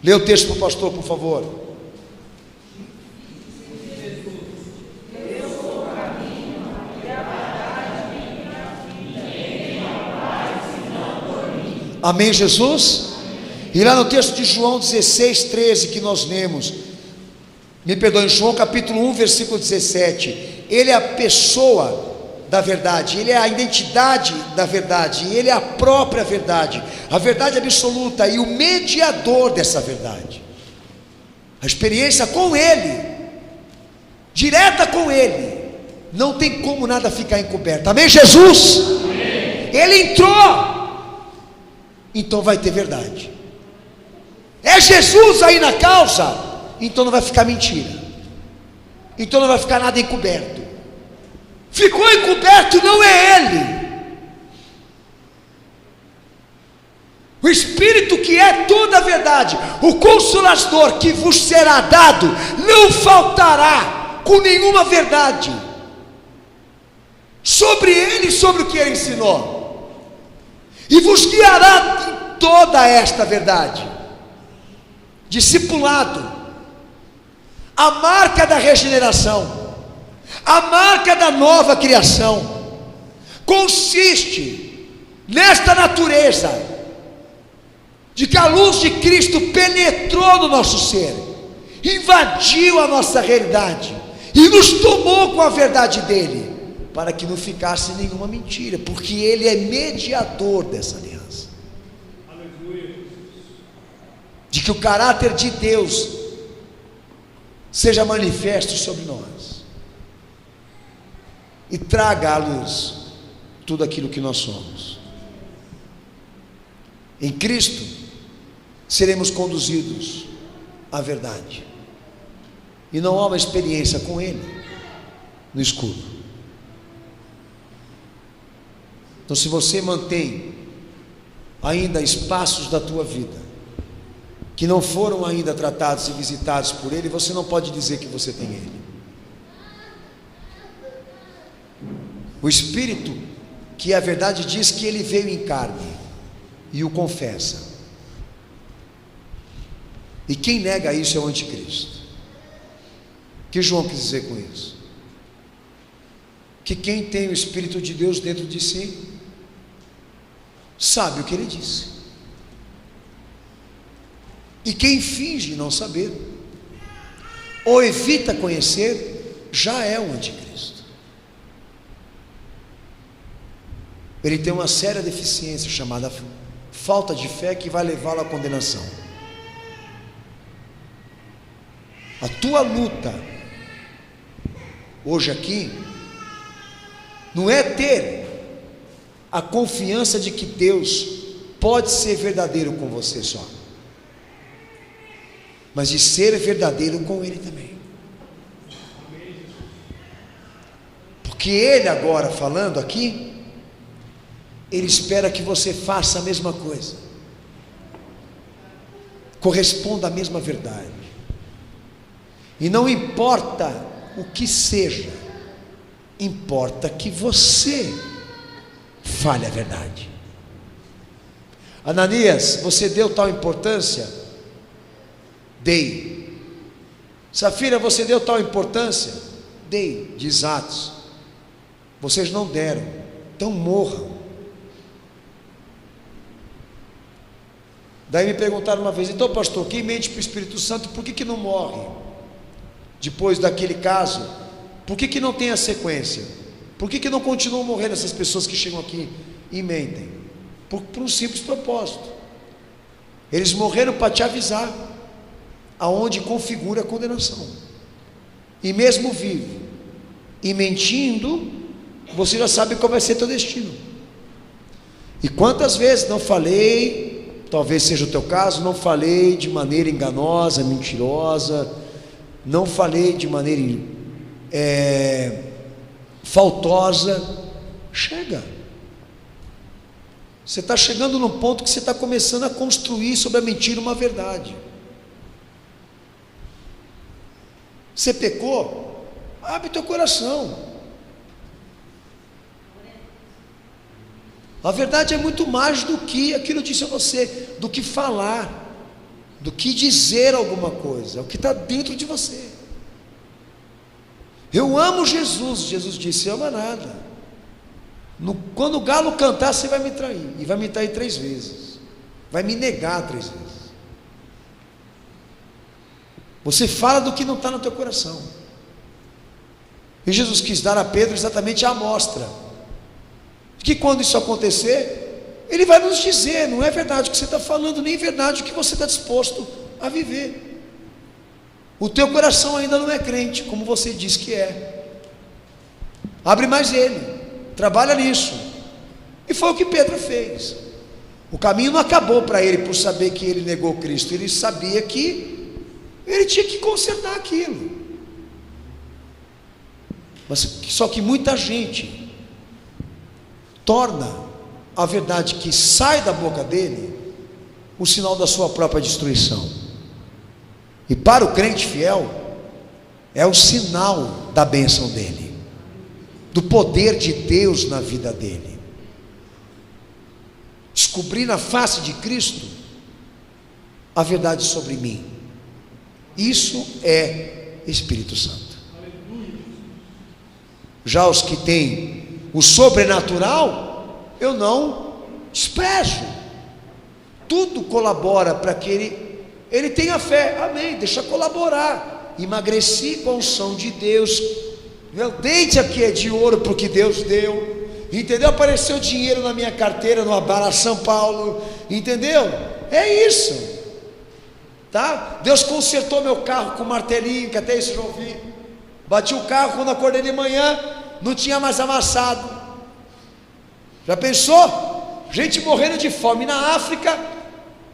Lê o texto para o pastor, por favor. Amém, Jesus? E lá no texto de João 16:13 que nós lemos, me perdoem, João capítulo 1, versículo 17, Ele é a pessoa da verdade, Ele é a identidade da verdade, Ele é a própria verdade, a verdade absoluta e o mediador dessa verdade. A experiência com Ele, direta com Ele, não tem como nada ficar encoberto. Amém, Jesus? Amém. Ele entrou, então vai ter verdade. É Jesus aí na causa, então não vai ficar mentira, então não vai ficar nada encoberto. Ficou encoberto, não é Ele. O Espírito que é toda a verdade, o Consolador que vos será dado, não faltará com nenhuma verdade sobre Ele e sobre o que Ele ensinou, e vos guiará em toda esta verdade. Discipulado, a marca da regeneração, a marca da nova criação, consiste nesta natureza de que a luz de Cristo penetrou no nosso ser, invadiu a nossa realidade e nos tomou com a verdade dele, para que não ficasse nenhuma mentira, porque Ele é mediador dessa aliança. Aleluia. De que o caráter de Deus seja manifesto sobre nós e traga à luz tudo aquilo que nós somos. Em Cristo seremos conduzidos à verdade. E não há uma experiência com Ele no escuro. Então, se você mantém ainda espaços da tua vida que não foram ainda tratados e visitados por Ele, você não pode dizer que você tem Ele. O Espírito, que é a verdade, diz que Ele veio em carne e o confessa. E quem nega isso é o anticristo. O que João quis dizer com isso? Que quem tem o Espírito de Deus dentro de si sabe o que ele disse. E quem finge não saber ou evita conhecer já é o anticristo. Ele tem uma séria deficiência chamada falta de fé, que vai levá-lo à condenação. A tua luta hoje aqui não é ter a confiança de que Deus pode ser verdadeiro com você só, mas de ser verdadeiro com Ele também. Porque Ele agora falando aqui, Ele espera que você faça a mesma coisa, corresponda à mesma verdade. E não importa o que seja, importa que você fale a verdade. Ananias, você deu tal importância? Dei. Safira, você deu tal importância? Dei. Diz Atos. Vocês não deram, então morram. Daí me perguntaram uma vez: então, pastor, quem mente para o Espírito Santo, por que não morre? Depois daquele caso, por que não tem a sequência? Por que não continuam morrendo essas pessoas que chegam aqui e mentem? Por um simples propósito. Eles morreram para te avisar aonde configura a condenação. E mesmo vivo e mentindo, você já sabe qual vai ser teu destino. E quantas vezes não falei, talvez seja o teu caso, não falei de maneira enganosa, mentirosa, não falei de maneira faltosa. Chega. Você está chegando num ponto que você está começando a construir sobre a mentira uma verdade. Você pecou? Abre teu coração. A verdade é muito mais do que aquilo que eu disse a você, do que falar, do que dizer alguma coisa, é o que está dentro de você. Eu amo Jesus, Jesus disse: ama nada. Quando o galo cantar, você vai me trair, e vai me trair 3 vezes, vai me negar 3 vezes. Você fala do que não está no teu coração. E Jesus quis dar a Pedro exatamente a amostra, que quando isso acontecer, Ele vai nos dizer: não é verdade o que você está falando, nem é verdade o que você está disposto a viver. O teu coração ainda não é crente, como você diz que é. Abre mais ele, trabalha nisso. E foi o que Pedro fez. O caminho não acabou para ele por saber que ele negou Cristo. Ele sabia que ele tinha que consertar aquilo. Mas só que muita gente torna a verdade que sai da boca dele o sinal da sua própria destruição. E para o crente fiel, é o sinal da bênção dele, do poder de Deus na vida dele. Descobrir na face de Cristo a verdade sobre mim. Isso é Espírito Santo. Já os que têm o sobrenatural, eu não desprezo. Tudo colabora para que ele tenha fé. Amém, deixa colaborar. Emagreci com a unção de Deus. Meu dente aqui é de ouro porque Deus deu. Entendeu? Apareceu dinheiro na minha carteira no Abara São Paulo. Entendeu? É isso. Tá? Deus consertou meu carro com martelinho, que até isso eu já ouvi. Bati o carro quando acordei de manhã, não tinha mais amassado. Já pensou? gente morrendo de fome na África,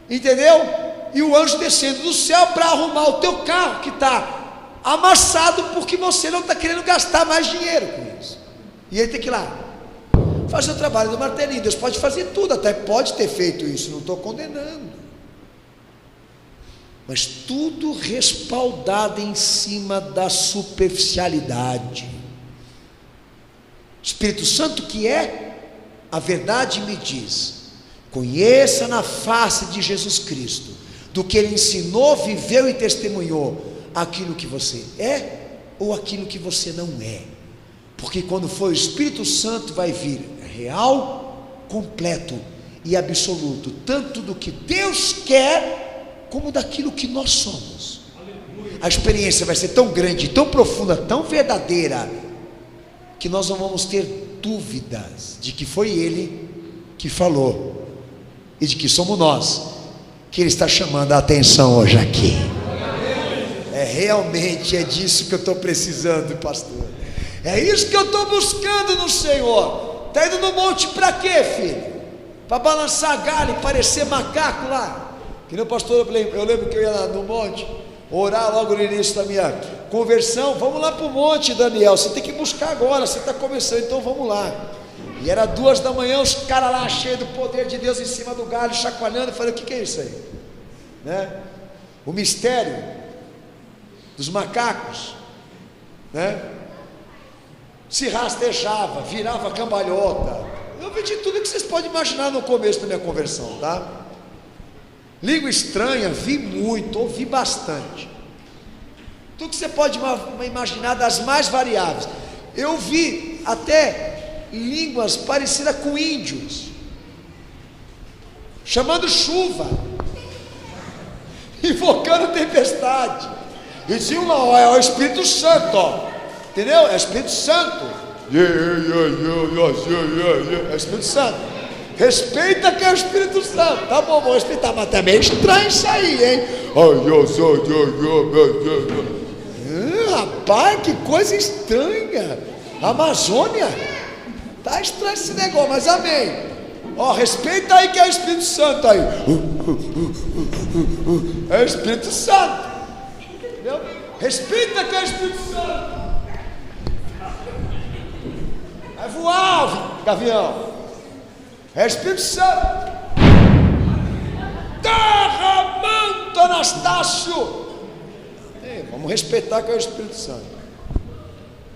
entendeu? E o anjo descendo do céu para arrumar o teu carro que está amassado porque você não está querendo gastar mais dinheiro com isso. E ele tem que ir lá fazer o trabalho do martelinho. Deus pode fazer tudo, até pode ter feito isso, não estou condenando, mas tudo respaldado em cima da superficialidade. Espírito Santo, que é a verdade, me diz: conheça na face de Jesus Cristo, do que Ele ensinou, viveu e testemunhou, aquilo que você é ou aquilo que você não é. Porque quando for o Espírito Santo, vai vir real, completo e absoluto, tanto do que Deus quer, como daquilo que nós somos. A experiência vai ser tão grande, tão profunda, tão verdadeira, que nós não vamos ter dúvidas de que foi Ele que falou, e de que somos nós que Ele está chamando a atenção hoje aqui. Realmente é disso que eu estou precisando, pastor. É isso que eu estou buscando no Senhor. Está indo no monte para quê, filho? Para balançar galho e parecer macaco lá? Que nem o pastor, eu lembro que eu ia lá no monte orar logo no início da minha conversão. Vamos lá para o monte, Daniel, você tem que buscar agora, você está começando, então vamos lá. E era 2 da manhã, os caras lá cheios do poder de Deus em cima do galho, chacoalhando. Eu falei: o que é isso aí? Né? O mistério dos macacos, né? Se rastejava, virava cambalhota. Eu vi de tudo que vocês podem imaginar no começo da minha conversão, tá? Língua estranha, vi muito, ouvi bastante. Tudo que você pode imaginar, das mais variáveis. Eu vi até línguas parecidas com índios, chamando chuva, invocando tempestade. E dizia uma: é o Espírito Santo, ó. Entendeu? É o Espírito Santo. É o Espírito Santo. Respeita que é o Espírito Santo. Tá bom, vou respeitar, mas também é estranho isso aí, hein? Rapaz, que coisa estranha. Amazônia. Tá estranho esse negócio, mas amém. Ó, respeita aí que é o Espírito Santo aí. É o Espírito Santo. Entendeu? Respeita que é o Espírito Santo. Vai voar, gavião. É o Espírito Santo. Derramando, Anastácio. Vamos respeitar que é o Espírito Santo.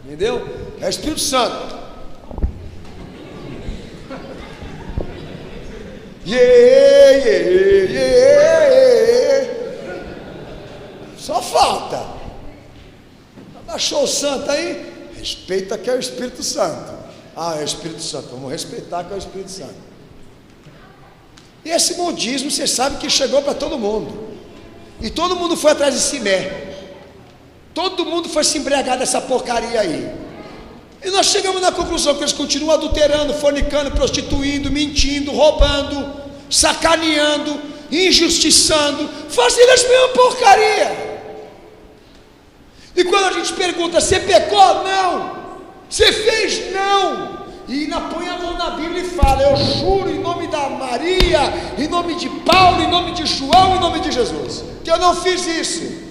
Entendeu? É o Espírito Santo. Só falta. Achou o santo aí? Respeita que é o Espírito Santo. Ah, é o Espírito Santo. Vamos respeitar que é o Espírito Santo. E esse modismo, você sabe que chegou para todo mundo. E todo mundo foi atrás de Simé. Todo mundo foi se embriagar dessa porcaria aí. E nós chegamos na conclusão que eles continuam adulterando, fornicando, prostituindo, mentindo, roubando, sacaneando, injustiçando, fazendo as mesmas porcaria. E quando a gente pergunta: você pecou? Não. Você fez? Não. E ainda põe a mão na Bíblia e fala: eu juro em nome da Maria, em nome de Paulo, em nome de João, em nome de Jesus, que eu não fiz isso.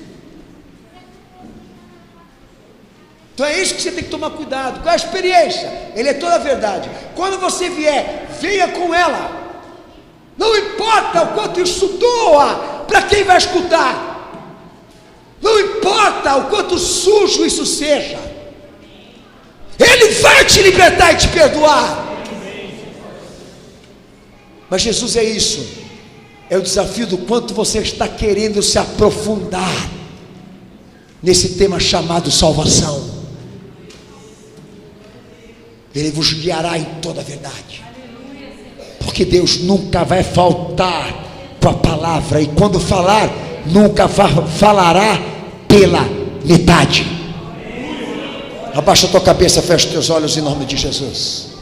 Então é isso que você tem que tomar cuidado. Qual é a experiência? Ele é toda a verdade. Quando você vier, venha com ela. Não importa o quanto isso doa para quem vai escutar. Não importa o quanto sujo isso seja. Ele vai te libertar e te perdoar. Mas Jesus é isso. É o desafio do quanto você está querendo se aprofundar nesse tema chamado salvação. Ele vos guiará em toda a verdade, porque Deus nunca vai faltar com a palavra, e quando falar, nunca falará pela metade. Abaixa a tua cabeça, fecha os teus olhos em nome de Jesus.